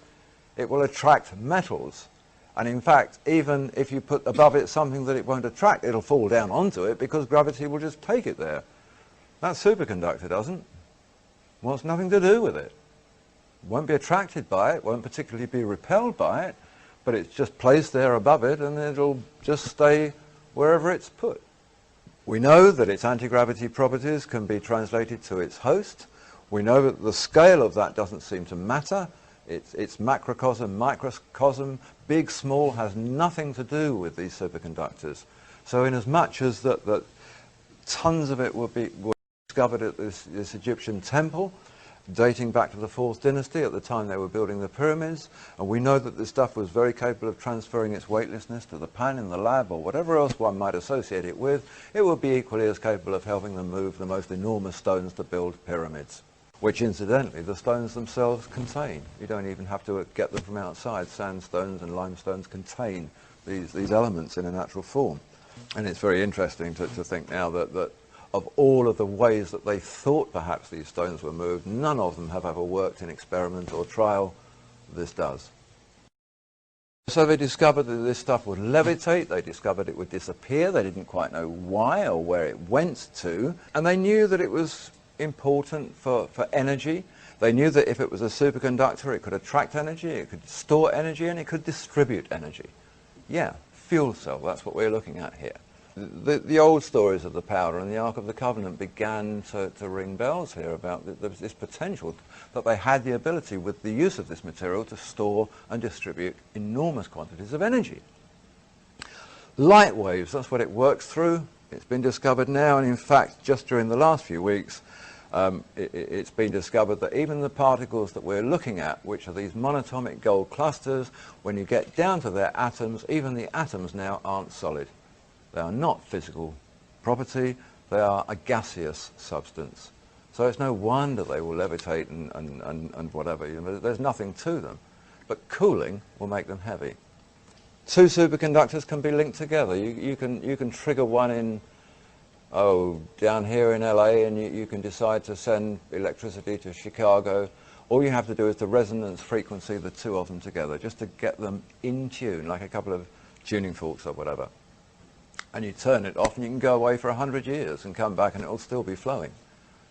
It will attract metals. And in fact, even if you put above it something that it won't attract, it'll fall down onto it because gravity will just take it there. That superconductor doesn't. Wants nothing to do with it. Won't be attracted by it, won't particularly be repelled by it, but it's just placed there above it and it'll just stay wherever it's put. We know that its anti-gravity properties can be translated to its host. We know that the scale of that doesn't seem to matter. It's macrocosm, microcosm, big, small, has nothing to do with these superconductors. So in as much as that tons of it were discovered at this Egyptian temple, dating back to the 4th dynasty at the time they were building the pyramids, and we know that this stuff was very capable of transferring its weightlessness to the pan in the lab or whatever else one might associate it with, it would be equally as capable of helping them move the most enormous stones to build pyramids, which incidentally the stones themselves contain. You don't even have to get them from outside. Sandstones and limestones contain these elements in a natural form. And it's very interesting to think now that of all of the ways that they thought perhaps these stones were moved, none of them have ever worked in experiment or trial. This does. So they discovered that this stuff would levitate, they discovered it would disappear, they didn't quite know why or where it went to, and they knew that it was important for energy. They knew that if it was a superconductor, it could attract energy, it could store energy, and it could distribute energy. Yeah, fuel cell, that's what we're looking at here. The old stories of the powder and the Ark of the Covenant began to ring bells here about this potential that they had the ability with the use of this material to store and distribute enormous quantities of energy. Light waves, that's what it works through. It's been discovered now, and in fact just during the last few weeks it's been discovered that even the particles that we're looking at, which are these monatomic gold clusters, when you get down to their atoms, even the atoms now aren't solid. They are not physical property, they are a gaseous substance. So it's no wonder they will levitate and whatever. You know, there's nothing to them. But cooling will make them heavy. Two superconductors can be linked together. You can trigger one in, down here in LA, and you can decide to send electricity to Chicago. All you have to do is the resonance frequency, the two of them together, just to get them in tune, like a couple of tuning forks or whatever. And you turn it off and you can go away for 100 years and come back and it'll still be flowing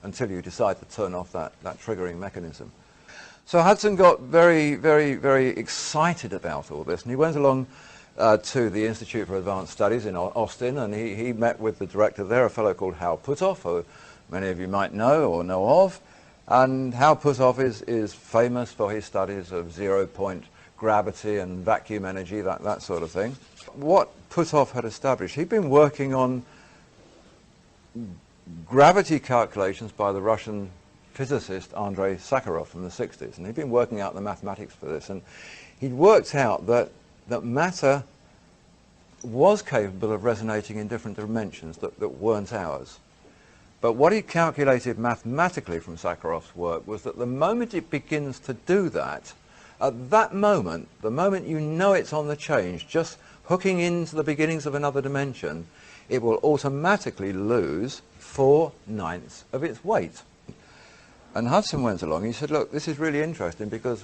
until you decide to turn off that triggering mechanism. So Hudson got very, very, very excited about all this, and he went along to the Institute for Advanced Studies in Austin, and he met with the director there, a fellow called Hal Puthoff, who many of you might know or know of. And Hal Puthoff is famous for his studies of zero-point gravity and vacuum energy, that sort of thing. What Puthoff had established, he'd been working on gravity calculations by the Russian physicist Andrei Sakharov from the 60s, and he'd been working out the mathematics for this, and he'd worked out that matter was capable of resonating in different dimensions that weren't ours. But what he calculated mathematically from Sakharov's work was that the moment it begins to do that, at that moment, the moment you know it's on the change, just hooking into the beginnings of another dimension, it will automatically lose 4/9 of its weight. And Hudson went along, he said, look, this is really interesting because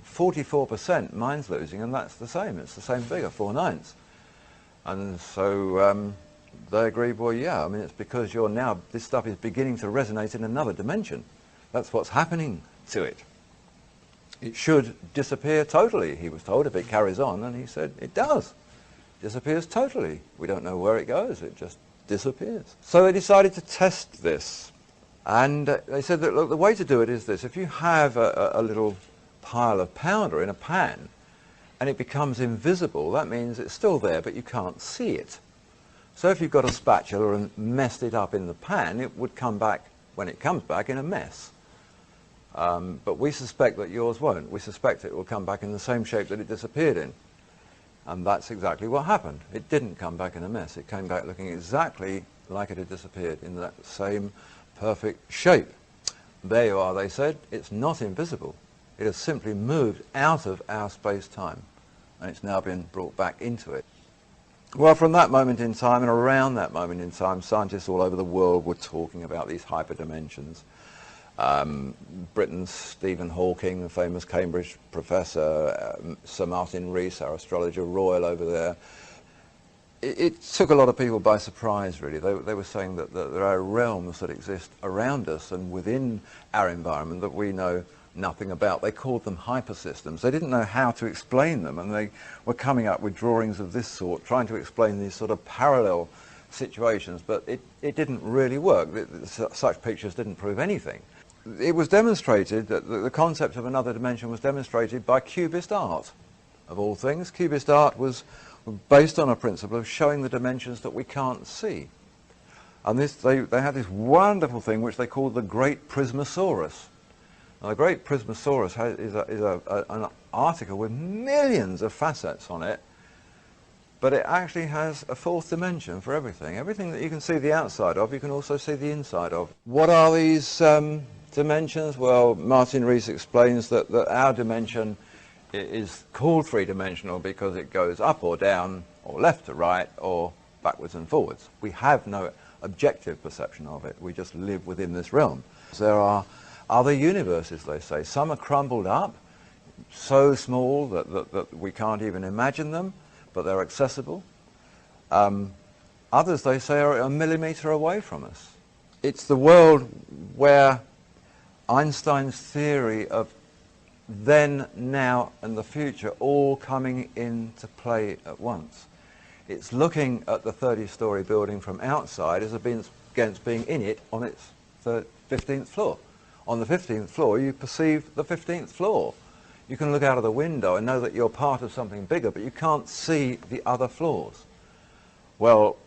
44% mine's losing, and that's the same. It's the same figure, 4/9. And so they agreed, well, yeah, I mean, it's because this stuff is beginning to resonate in another dimension. That's what's happening to it. It should disappear totally, he was told, if it carries on, and he said, it does. Disappears totally. We don't know where it goes, it just disappears. So they decided to test this. And they said that, look, the way to do it is this. If you have a little pile of powder in a pan and it becomes invisible, that means it's still there, but you can't see it. So if you've got a spatula and messed it up in the pan, it would come back, when it comes back, in a mess. But we suspect that yours won't. We suspect it will come back in the same shape that it disappeared in. And that's exactly what happened. It didn't come back in a mess. It came back looking exactly like it had disappeared, in that same perfect shape. There you are, they said. It's not invisible. It has simply moved out of our space-time, and it's now been brought back into it. Well, from that moment in time, and around that moment in time, scientists all over the world were talking about these hyperdimensions. Britain's Stephen Hawking, the famous Cambridge professor, Sir Martin Rees, our astrologer royal over there. It took a lot of people by surprise, really. They were saying that there are realms that exist around us and within our environment that we know nothing about. They called them hypersystems. They didn't know how to explain them, and they were coming up with drawings of this sort, trying to explain these sort of parallel situations, but it didn't really work. Such pictures didn't prove anything. It was demonstrated that the concept of another dimension was demonstrated by Cubist art, of all things. Cubist art was based on a principle of showing the dimensions that we can't see. And they had this wonderful thing which they called the Great Prismosaurus. Now, the Great Prismosaurus is an article with millions of facets on it, but it actually has a fourth dimension for everything. Everything that you can see the outside of, you can also see the inside of. What are these dimensions? Well, Martin Rees explains that our dimension is called three-dimensional because it goes up or down, or left to right, or backwards and forwards. We have no objective perception of it. We just live within this realm. There are other universes, they say. Some are crumbled up, so small that we can't even imagine them, but they're accessible. Others, they say, are a millimetre away from us. It's the world where Einstein's theory of then, now, and the future all coming into play at once. It's looking at the 30-story building from outside as against being in it on its 15th floor. On the 15th floor, you perceive the 15th floor. You can look out of the window and know that you're part of something bigger, but you can't see the other floors. Well,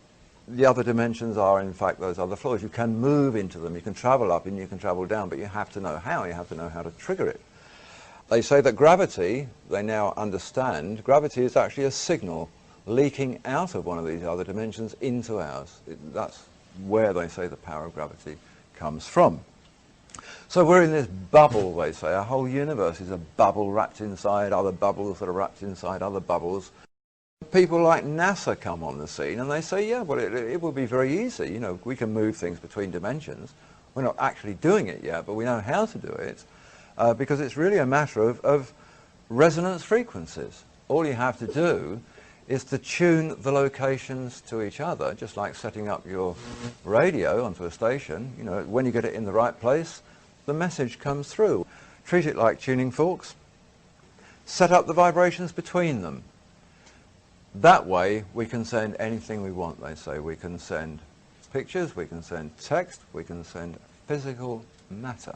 the other dimensions are, in fact, those other floors. You can move into them, you can travel up and you can travel down, but you have to know how. You have to know how to trigger it. They say that gravity, they now understand, gravity is actually a signal leaking out of one of these other dimensions into ours. That's where they say the power of gravity comes from. So we're in this bubble, they say. Our whole universe is a bubble wrapped inside other bubbles that are wrapped inside other bubbles. People like NASA come on the scene and they say, yeah, well, it will be very easy. You know, we can move things between dimensions. We're not actually doing it yet, but we know how to do it because it's really a matter of resonance frequencies. All you have to do is to tune the locations to each other, just like setting up your radio onto a station. You know, when you get it in the right place, the message comes through. Treat it like tuning forks. Set up the vibrations between them. That way we can send anything we want, they say. We can send pictures, we can send text, we can send physical matter.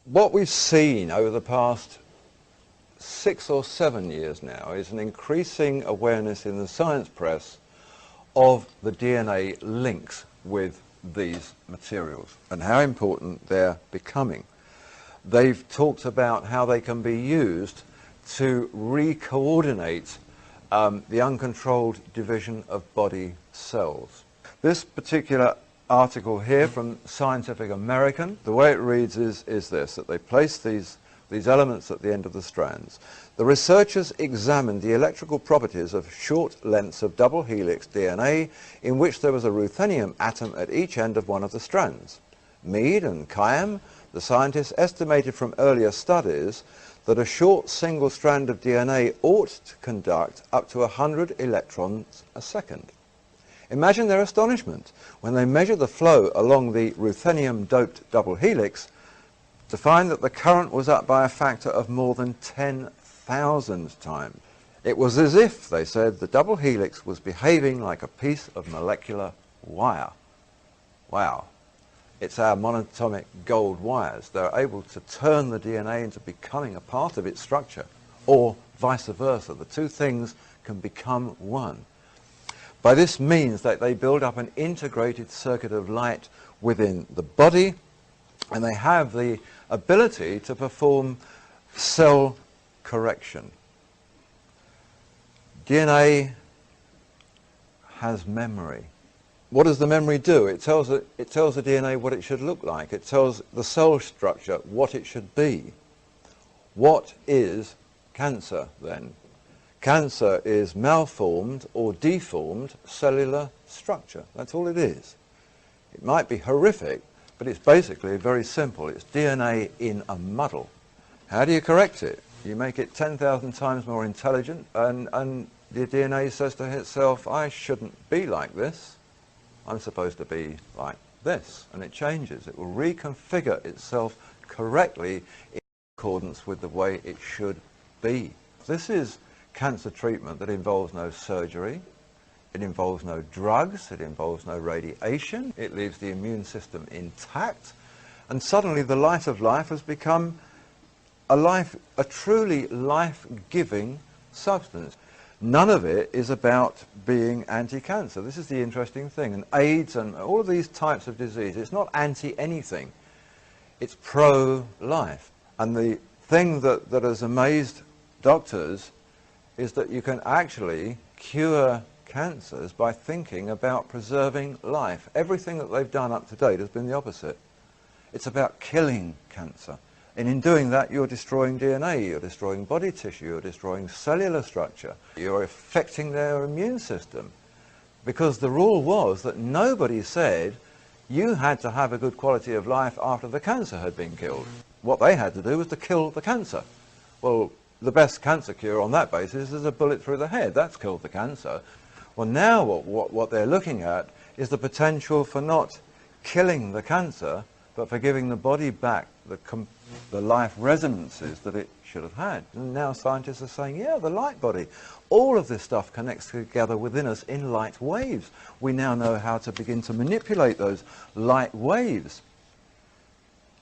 What we've seen over the past 6 or 7 years now is an increasing awareness in the science press of the DNA links with these materials and how important they're becoming. They've talked about how they can be used to re-coordinate the uncontrolled division of body cells. This particular article here from Scientific American, the way it reads is this, that they place these elements at the end of the strands. The researchers examined the electrical properties of short lengths of double helix DNA in which there was a ruthenium atom at each end of one of the strands. Mead and Khayyam, the scientists, estimated from earlier studies that a short single strand of DNA ought to conduct up to 100 electrons a second. Imagine their astonishment when they measured the flow along the ruthenium-doped double helix to find that the current was up by a factor of more than 10,000 times. It was as if, they said, the double helix was behaving like a piece of molecular wire. Wow. It's our monatomic gold wires. They're able to turn the DNA into becoming a part of its structure, or vice versa. The two things can become one. By this means that they build up an integrated circuit of light within the body, and they have the ability to perform cell correction. DNA has memory. What does the memory do? It tells the DNA what it should look like. It tells the cell structure what it should be. What is cancer then? Cancer is malformed or deformed cellular structure. That's all it is. It might be horrific, but it's basically very simple. It's DNA in a muddle. How do you correct it? You make it 10,000 times more intelligent, and the DNA says to itself, I shouldn't be like this. I'm supposed to be like this. And it changes. It will reconfigure itself correctly in accordance with the way it should be. This is cancer treatment that involves no surgery. It involves no drugs. It involves no radiation. It leaves the immune system intact. And suddenly the light of life has become a truly life-giving substance. None of it is about being anti-cancer. This is the interesting thing. And AIDS and all of these types of disease, it's not anti-anything. It's pro-life. And the thing that has amazed doctors is that you can actually cure cancers by thinking about preserving life. Everything that they've done up to date has been the opposite. It's about killing cancer. And in doing that, you're destroying DNA, you're destroying body tissue, you're destroying cellular structure, you're affecting their immune system. Because the rule was that nobody said you had to have a good quality of life after the cancer had been killed. What they had to do was to kill the cancer. Well, the best cancer cure on that basis is a bullet through the head. That's killed the cancer. Well, now what they're looking at is the potential for not killing the cancer, but for giving the body back the life resonances that it should have had. And now scientists are saying, yeah, the light body. All of this stuff connects together within us in light waves. We now know how to begin to manipulate those light waves.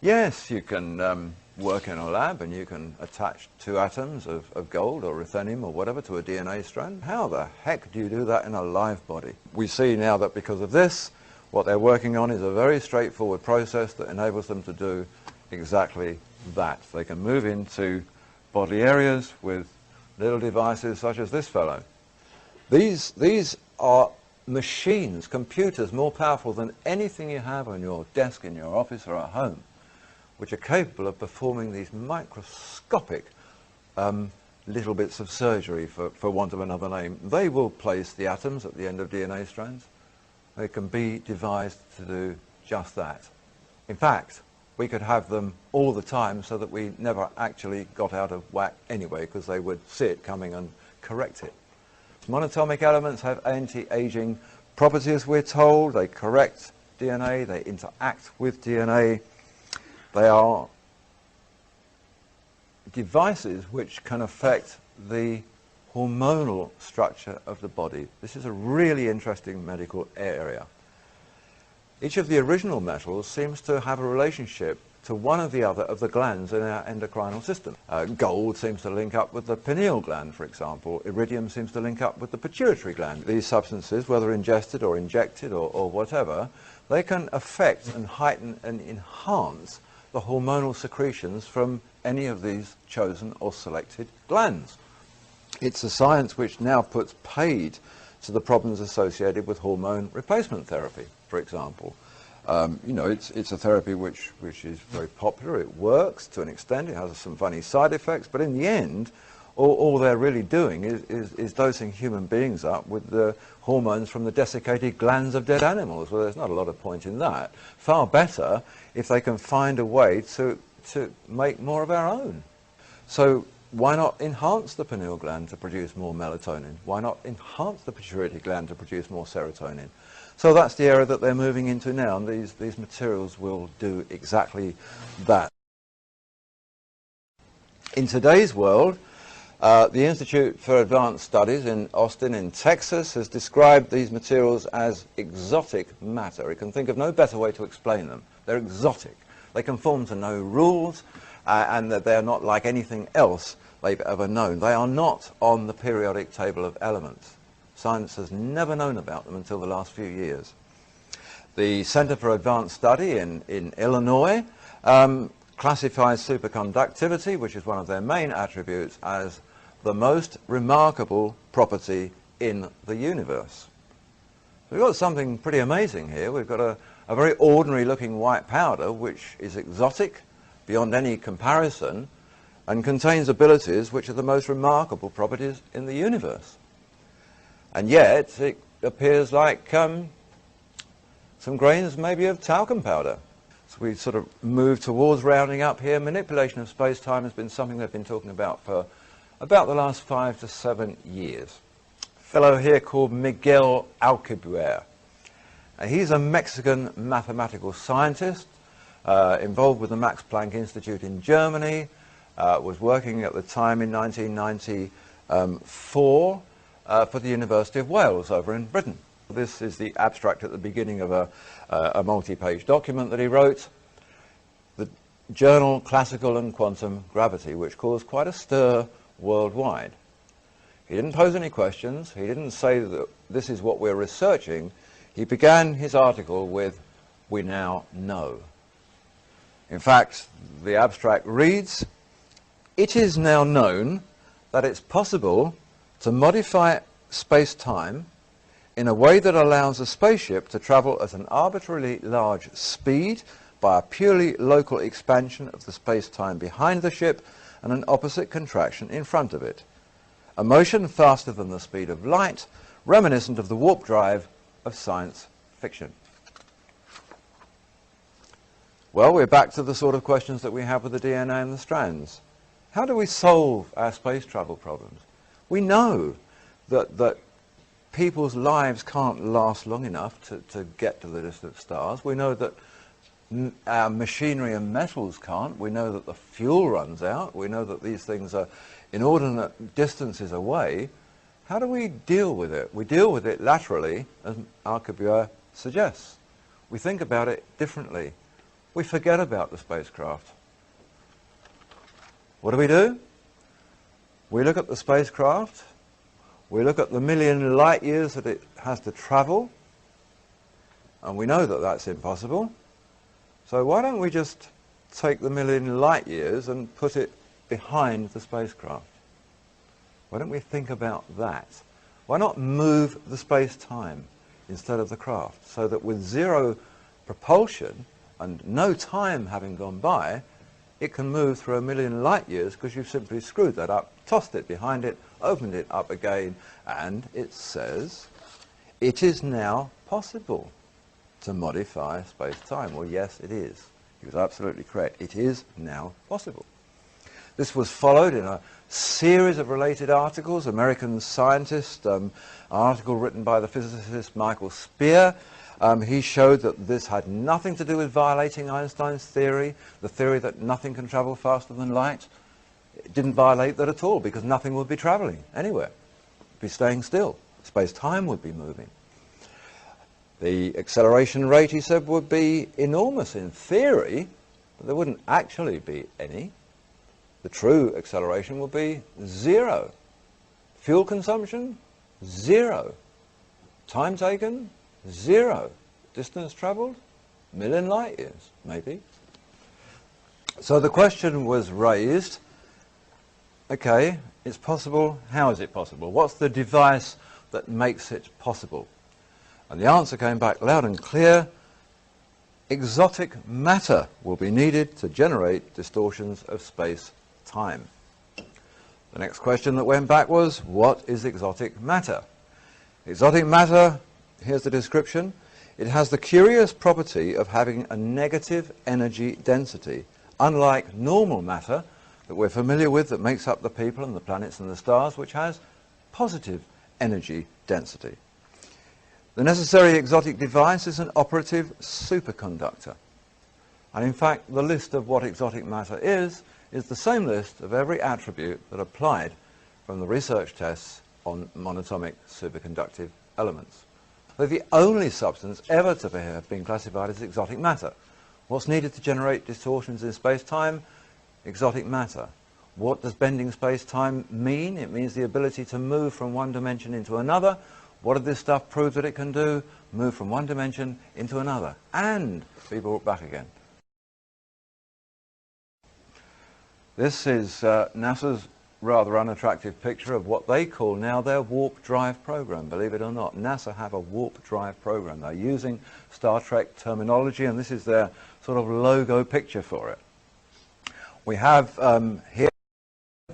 Yes, you can work in a lab and you can attach 2 atoms of gold or ruthenium or whatever to a DNA strand. How the heck do you do that in a live body? We see now that because of this, what they're working on is a very straightforward process that enables them to do exactly that. They can move into body areas with little devices such as this fellow. These are machines, computers more powerful than anything you have on your desk in your office or at home, which are capable of performing these microscopic little bits of surgery, for want of another name. They will place the atoms at the end of DNA strands. They can be devised to do just that. In fact, we could have them all the time so that we never actually got out of whack anyway, because they would see it coming and correct it. Monatomic elements have anti-aging properties, we're told. They correct DNA, they interact with DNA. They are devices which can affect the hormonal structure of the body. This is a really interesting medical area. Each of the original metals seems to have a relationship to one or the other of the glands in our endocrinal system. Gold seems to link up with the pineal gland, for example. Iridium seems to link up with the pituitary gland. These substances, whether ingested or injected or whatever, they can affect and heighten and enhance the hormonal secretions from any of these chosen or selected glands. It's a science which now puts paid to the problems associated with hormone replacement therapy, for example. You know, it's a therapy which is very popular. It works to an extent. It has some funny side effects, but in the end, all they're really doing is dosing human beings up with the hormones from the desiccated glands of dead animals. Well, there's not a lot of point in that. Far better if they can find a way to make more of our own. So why not enhance the pineal gland to produce more melatonin? Why not enhance the pituitary gland to produce more serotonin? So that's the area that they're moving into now, and these materials will do exactly that. In today's world, the Institute for Advanced Studies in Austin in Texas has described these materials as exotic matter. It can think of no better way to explain them. They're exotic. They conform to no rules, and that they're not like anything else they've ever known. They are not on the periodic table of elements. Science has never known about them until the last few years. The Center for Advanced Study in Illinois classifies superconductivity, which is one of their main attributes, as the most remarkable property in the universe. We've got something pretty amazing here. We've got a very ordinary looking white powder which is exotic beyond any comparison and contains abilities which are the most remarkable properties in the universe. And yet it appears like some grains maybe of talcum powder. So we sort of move towards rounding up here. Manipulation of space-time has been something they've been talking about for about the last 5 to 7 years. A fellow here called Miguel Alcubierre. He's a Mexican mathematical scientist involved with the Max Planck Institute in Germany, was working at the time in 1994 for the University of Wales over in Britain. This is the abstract at the beginning of a multi-page document that he wrote, the journal Classical and Quantum Gravity, which caused quite a stir worldwide. He didn't pose any questions. He didn't say that this is what we're researching. He began his article with, "We now know." In fact, the abstract reads, "It is now known that it's possible to modify space-time in a way that allows a spaceship to travel at an arbitrarily large speed by a purely local expansion of the space-time behind the ship and an opposite contraction in front of it. A motion faster than the speed of light, reminiscent of the warp drive of science fiction." Well, we're back to the sort of questions that we have with the DNA and the strands. How do we solve our space travel problems? We know that people's lives can't last long enough to get to the distant stars. We know that our machinery and metals can't. We know that the fuel runs out. We know that these things are inordinate distances away. How do we deal with it? We deal with it laterally, as Alcubierre suggests. We think about it differently. We forget about the spacecraft. What do? We look at the spacecraft, we look at the million light years that it has to travel, and we know that that's impossible. So why don't we just take the million light years and put it behind the spacecraft? Why don't we think about that? Why not move the space-time instead of the craft, so that with zero propulsion and no time having gone by, it can move through a million light years because you've simply screwed that up, tossed it behind it, opened it up again, and it says, it is now possible to modify space-time. Well, yes, it is. He was absolutely correct. It is now possible. This was followed in a series of related articles. American scientist, an article written by the physicist Michael Spear, he showed that this had nothing to do with violating Einstein's theory, the theory that nothing can travel faster than light. it didn't violate that at all, because nothing would be travelling anywhere. It would be staying still. Space-time would be moving. The acceleration rate, he said, would be enormous in theory, but there wouldn't actually be any. The true acceleration would be zero. Fuel consumption, zero. Time taken, zero. Distance travelled, million light years, maybe. So the question was raised, okay, it's possible, how is it possible? What's the device that makes it possible? And the answer came back loud and clear: exotic matter will be needed to generate distortions of space-time. The next question that went back was, what is exotic matter? Exotic matter, here's the description: it has the curious property of having a negative energy density, unlike normal matter that we're familiar with, that makes up the people and the planets and the stars, which has positive energy density. The necessary exotic device is an operative superconductor. And in fact, the list of what exotic matter is the same list of every attribute that applied from the research tests on monatomic superconductive elements. They're the only substance ever to have been classified as exotic matter. What's needed to generate distortions in space-time? Exotic matter. What does bending space-time mean? It means the ability to move from one dimension into another. What did this stuff prove that it can do? Move from one dimension into another and be brought back again. This is NASA's rather unattractive picture of what they call now their warp drive program. Believe it or not, NASA have a warp drive program. They're using Star Trek terminology, and this is their sort of logo picture for it. We have here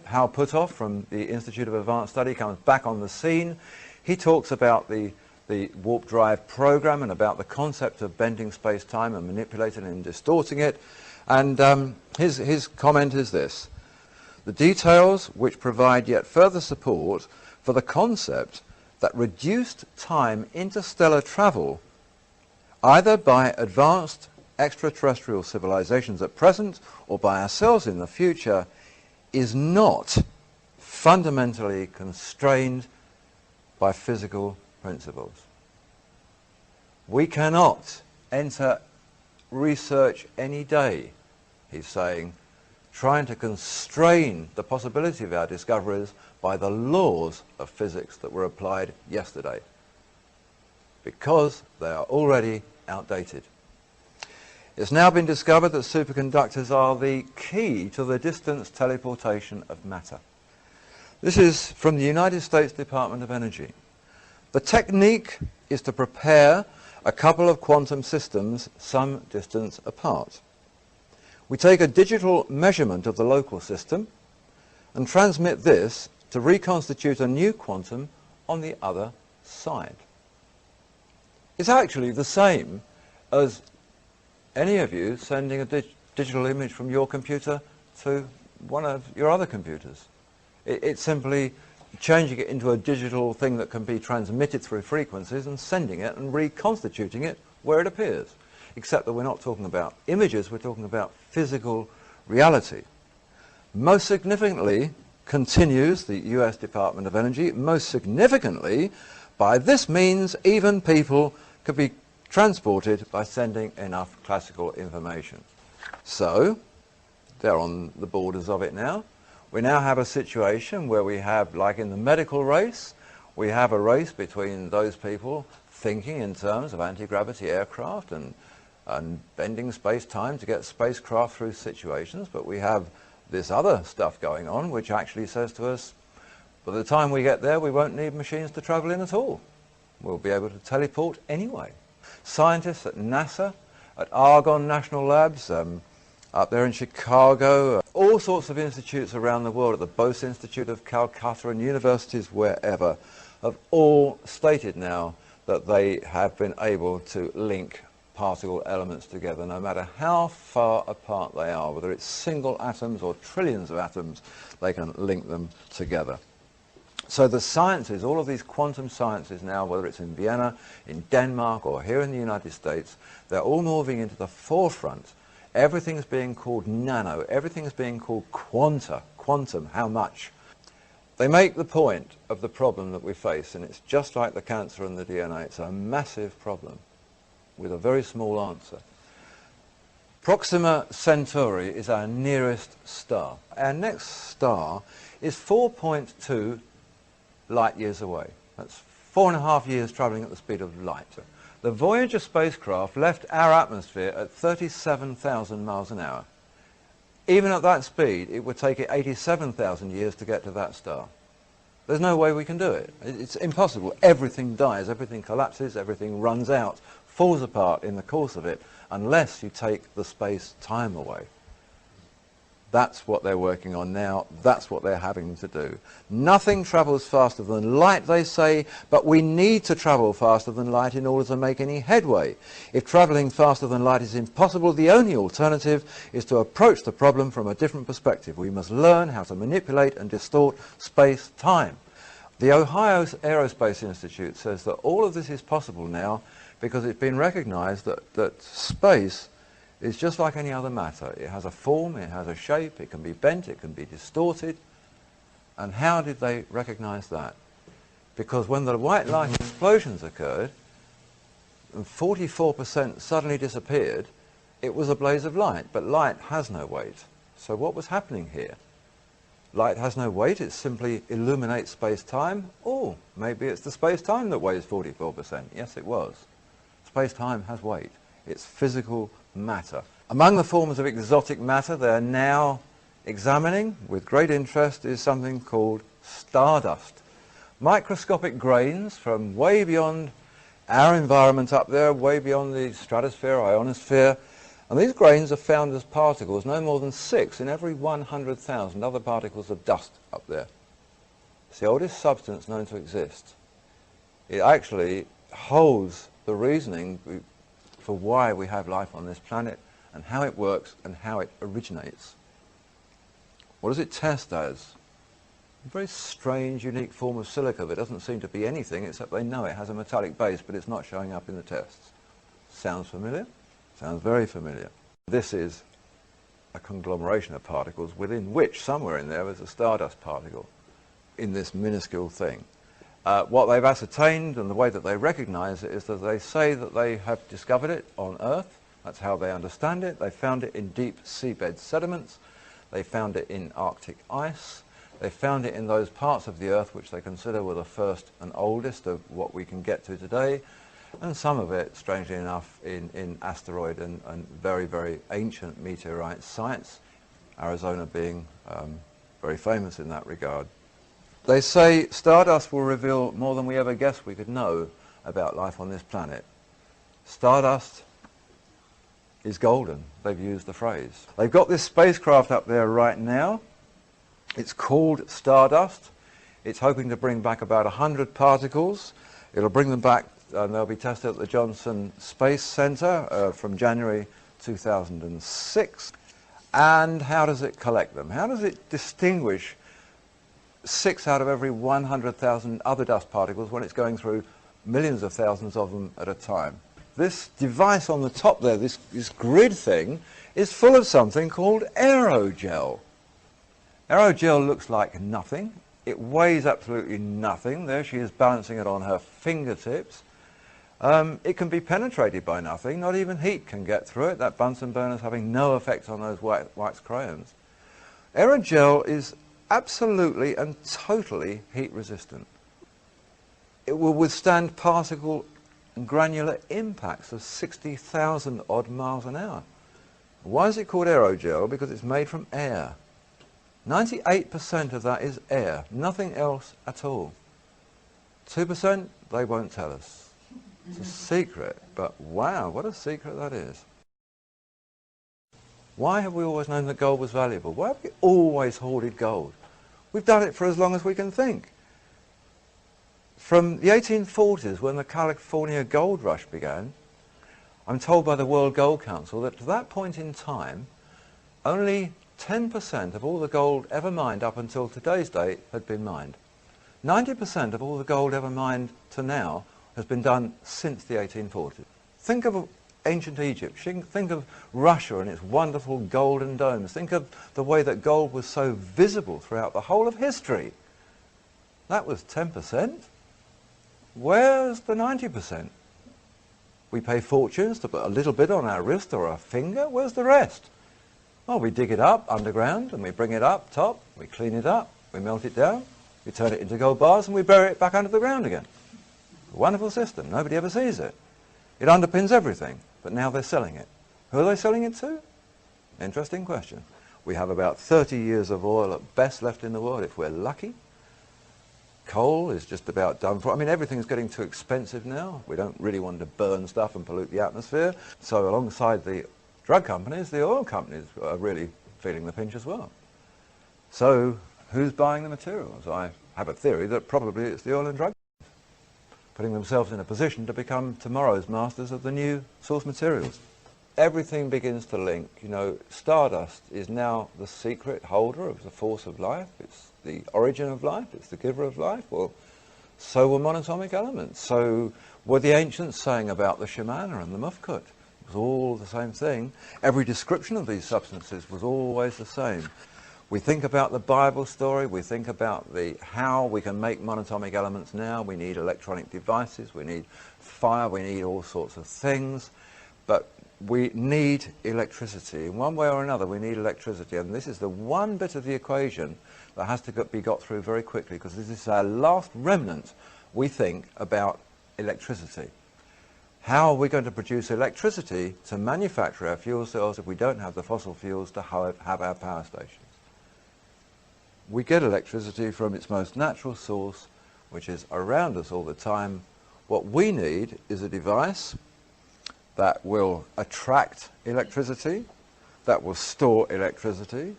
Hal Puthoff from the Institute of Advanced Study comes back on the scene. He talks about the warp drive program and about the concept of bending space-time and manipulating and distorting it. And his comment is this: the details which provide yet further support for the concept that reduced time interstellar travel, either by advanced extraterrestrial civilizations at present or by ourselves in the future, is not fundamentally constrained by physical principles. We cannot enter research any day, he's saying, trying to constrain the possibility of our discoveries by the laws of physics that were applied yesterday, because they are already outdated. It's now been discovered that superconductors are the key to the distance teleportation of matter. This is from the United States Department of Energy. The technique is to prepare a couple of quantum systems some distance apart. We take a digital measurement of the local system and transmit this to reconstitute a new quantum on the other side. It's actually the same as any of you sending a digital image from your computer to one of your other computers. It's simply changing it into a digital thing that can be transmitted through frequencies and sending it and reconstituting it where it appears. Except that we're not talking about images, we're talking about physical reality. Most significantly, continues the US Department of Energy, most significantly, by this means even people could be transported by sending enough classical information. So, they're on the borders of it now. We now have a situation where we have, like in the medical race, we have a race between those people thinking in terms of anti-gravity aircraft and bending space-time to get spacecraft through situations, but we have this other stuff going on which actually says to us, by the time we get there, we won't need machines to travel in at all. We'll be able to teleport anyway. Scientists at NASA, at Argonne National Labs, up there in Chicago, all sorts of institutes around the world, at the Bose Institute of Calcutta and universities wherever, have all stated now that they have been able to link particle elements together, no matter how far apart they are, whether it's single atoms or trillions of atoms, they can link them together. So the sciences, all of these quantum sciences now, whether it's in Vienna, in Denmark, or here in the United States, they're all moving into the forefront. Everything's being called nano, everything's being called quanta. quantum, how much. They make the point of the problem that we face, and it's just like the cancer and the DNA. It's a massive problem with a very small answer. Proxima Centauri is our nearest star. Our next star is 4.2 light years away. That's 4.5 years travelling at the speed of light. The Voyager spacecraft left our atmosphere at 37,000 miles an hour. Even at that speed, it would take it 87,000 years to get to that star. There's no way we can do it. It's impossible. Everything dies, everything collapses, everything runs out, falls apart in the course of it, unless you take the space-time away. That's what they're working on now. That's what they're having to do. Nothing travels faster than light, they say, but we need to travel faster than light in order to make any headway. If travelling faster than light is impossible, the only alternative is to approach the problem from a different perspective. We must learn how to manipulate and distort space-time. The Ohio Aerospace Institute says that all of this is possible now because it's been recognised that space is just like any other matter. It has a form, it has a shape, it can be bent, it can be distorted. And how did they recognise that? Because when the white light explosions occurred, and 44% suddenly disappeared, it was a blaze of light, but light has no weight. So what was happening here? Light has no weight, it simply illuminates space-time. Oh, maybe it's the space-time that weighs 44%. Yes, it was. Space-time has weight. It's physical matter. Among the forms of exotic matter they're now examining with great interest is something called stardust. Microscopic grains from way beyond our environment up there, way beyond the stratosphere, ionosphere, and these grains are found as particles, no more than 6 in every 100,000 other particles of dust up there. It's the oldest substance known to exist. It actually holds the reasoning for why we have life on this planet and how it works and how it originates. What does it test as? A very strange, unique form of silica that doesn't seem to be anything except they know it has a metallic base, but it's not showing up in the tests. Sounds familiar? Sounds very familiar. This is a conglomeration of particles within which, somewhere in there, is a stardust particle in this minuscule thing. What they've ascertained and the way that they recognise it is that they say that they have discovered it on Earth. That's how they understand it. They found it in deep seabed sediments. They found it in Arctic ice. They found it in those parts of the Earth which they consider were the first and oldest of what we can get to today. And some of it, strangely enough, in asteroid and very, very ancient meteorite sites, Arizona being very famous in that regard. They say stardust will reveal more than we ever guessed we could know about life on this planet. Stardust is golden. They've used the phrase. They've got this spacecraft up there right now. It's called Stardust. It's hoping to bring back about 100 particles. It'll bring them back and they'll be tested at the Johnson Space Center from January 2006. And how does it collect them? How does it distinguish 6 out of every 100,000 other dust particles when it's going through millions of thousands of them at a time? This device on the top there, this grid thing, is full of something called aerogel. Aerogel looks like nothing. It weighs absolutely nothing. There she is balancing it on her fingertips. It can be penetrated by nothing. Not even heat can get through it. That Bunsen burner is having no effect on those wax crayons. Aerogel is absolutely and totally heat resistant. It will withstand particle and granular impacts of 60,000 odd miles an hour. Why is it called aerogel? Because it's made from air. 98% of that is air, nothing else at all. 2%, they won't tell us. It's a secret, but wow, what a secret that is. Why have we always known that gold was valuable? Why have we always hoarded gold? We've done it for as long as we can think. From the 1840s, when the California gold rush began, I'm told by the World Gold Council that to that point in time, only 10% of all the gold ever mined up until today's date had been mined. 90% of all the gold ever mined to now has been done since the 1840s. Think of ancient Egypt. Think of Russia and its wonderful golden domes. Think of the way that gold was so visible throughout the whole of history. That was 10%. Where's the 90%? We pay fortunes to put a little bit on our wrist or our finger. Where's the rest? Well, we dig it up underground and we bring it up top, we clean it up, we melt it down, we turn it into gold bars and we bury it back under the ground again. A wonderful system. Nobody ever sees it. It underpins everything, but now they're selling it. Who are they selling it to? Interesting question. We have about 30 years of oil at best left in the world if we're lucky. Coal is just about done for. I mean, everything's getting too expensive now. We don't really want to burn stuff and pollute the atmosphere. So alongside the drug companies, the oil companies are really feeling the pinch as well. So who's buying the materials? I have a theory that probably it's the oil and drug companies, putting themselves in a position to become tomorrow's masters of the new source materials. Everything begins to link. You know, stardust is now the secret holder of the force of life. It's the origin of life. It's the giver of life. Well, so were monatomic elements. So were the ancients saying about the shamana and the mufkut. It was all the same thing. Every description of these substances was always the same. We think about the Bible story. We think about how we can make monatomic elements now. We need electronic devices. We need fire. We need all sorts of things. But we need electricity. In one way or another, we need electricity. And this is the one bit of the equation that has to be got through very quickly, because this is our last remnant, we think, about electricity. How are we going to produce electricity to manufacture our fuel cells if we don't have the fossil fuels to have our power stations? We get electricity from its most natural source, which is around us all the time. What we need is a device that will attract electricity, that will store electricity,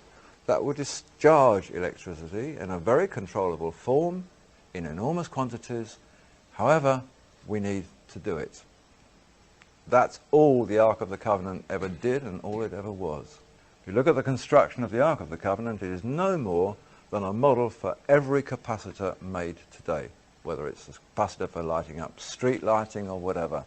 that will discharge electricity in a very controllable form, in enormous quantities. However, we need to do it. That's all the Ark of the Covenant ever did and all it ever was. If you look at the construction of the Ark of the Covenant, it is no more than a model for every capacitor made today, whether it's a capacitor for lighting up street lighting or whatever.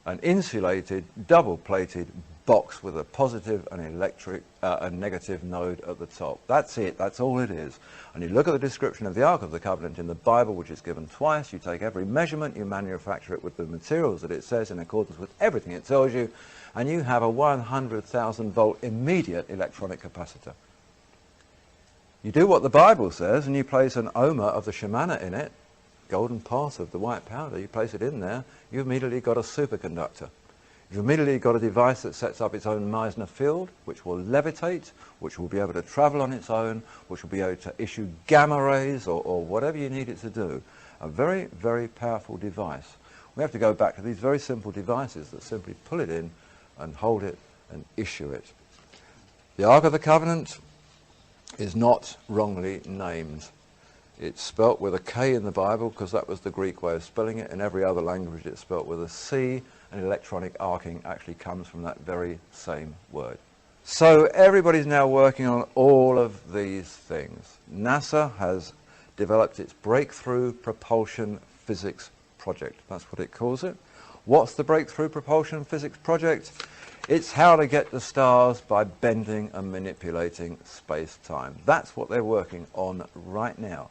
An insulated, double-plated box with a positive and a negative node at the top. That's it. That's all it is. And you look at the description of the Ark of the Covenant in the Bible, which is given twice. You take every measurement, you manufacture it with the materials that it says in accordance with everything it tells you, and you have a 100,000 volt immediate electronic capacitor. You do what the Bible says, and you place an ohma of the shamana in it, golden pot of the white powder, you place it in there, you've immediately got a superconductor. You've immediately got a device that sets up its own Meissner field, which will levitate, which will be able to travel on its own, which will be able to issue gamma rays or whatever you need it to do. A very, very powerful device. We have to go back to these very simple devices that simply pull it in and hold it and issue it. The Ark of the Covenant is not wrongly named. It's spelt with a K in the Bible because that was the Greek way of spelling it. In every other language it's spelt with a C, and electronic arcing actually comes from that very same word. So everybody's now working on all of these things. NASA has developed its Breakthrough Propulsion Physics Project. That's what it calls it. What's the Breakthrough Propulsion Physics Project? It's how to get the stars by bending and manipulating space-time. That's what they're working on right now.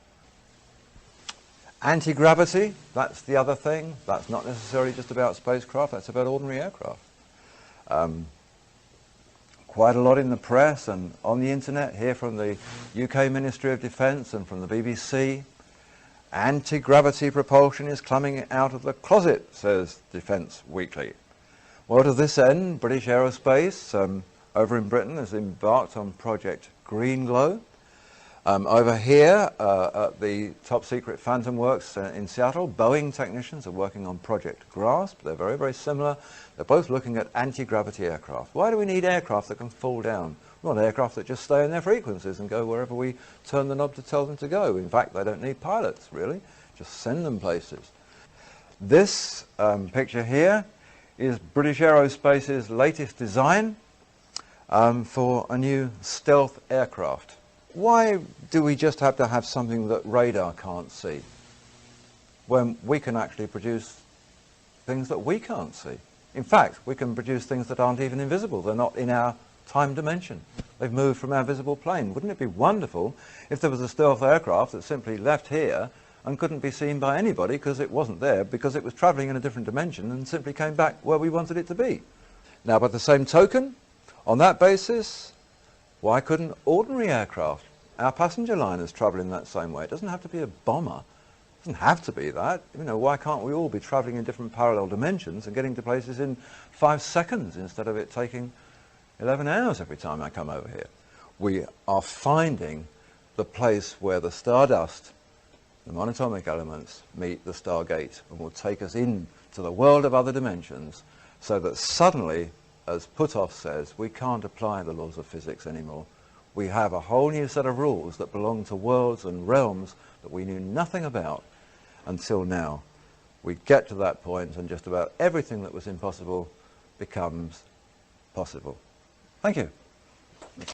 Anti-gravity, that's the other thing. That's not necessarily just about spacecraft, that's about ordinary aircraft. Quite a lot in the press and on the internet, here from the UK Ministry of Defence and from the BBC. Anti-gravity propulsion is coming out of the closet, says Defence Weekly. Well, to this end, British Aerospace over in Britain has embarked on Project Green Glow. Over here at the top secret Phantom Works in Seattle, Boeing technicians are working on Project Grasp. They're very, very similar. They're both looking at anti-gravity aircraft. Why do we need aircraft that can fall down? We want aircraft that just stay in their frequencies and go wherever we turn the knob to tell them to go. In fact, they don't need pilots, really. Just send them places. This picture here is British Aerospace's latest design for a new stealth aircraft. Why do we just have to have something that radar can't see when we can actually produce things that we can't see? In fact, we can produce things that aren't even invisible. They're not in our time dimension. They've moved from our visible plane. Wouldn't it be wonderful if there was a stealth aircraft that simply left here and couldn't be seen by anybody because it wasn't there, because it was travelling in a different dimension and simply came back where we wanted it to be? Now, by the same token, on that basis, why couldn't ordinary aircraft, our passenger liners, travel in that same way? It doesn't have to be a bomber. It doesn't have to be that. You know, why can't we all be travelling in different parallel dimensions and getting to places in 5 seconds instead of it taking 11 hours every time I come over here? We are finding the place where the stardust, the monatomic elements, meet the stargate and will take us into the world of other dimensions, so that suddenly, as Puthoff says, we can't apply the laws of physics anymore. We have a whole new set of rules that belong to worlds and realms that we knew nothing about until now. We get to that point and just about everything that was impossible becomes possible. Thank you.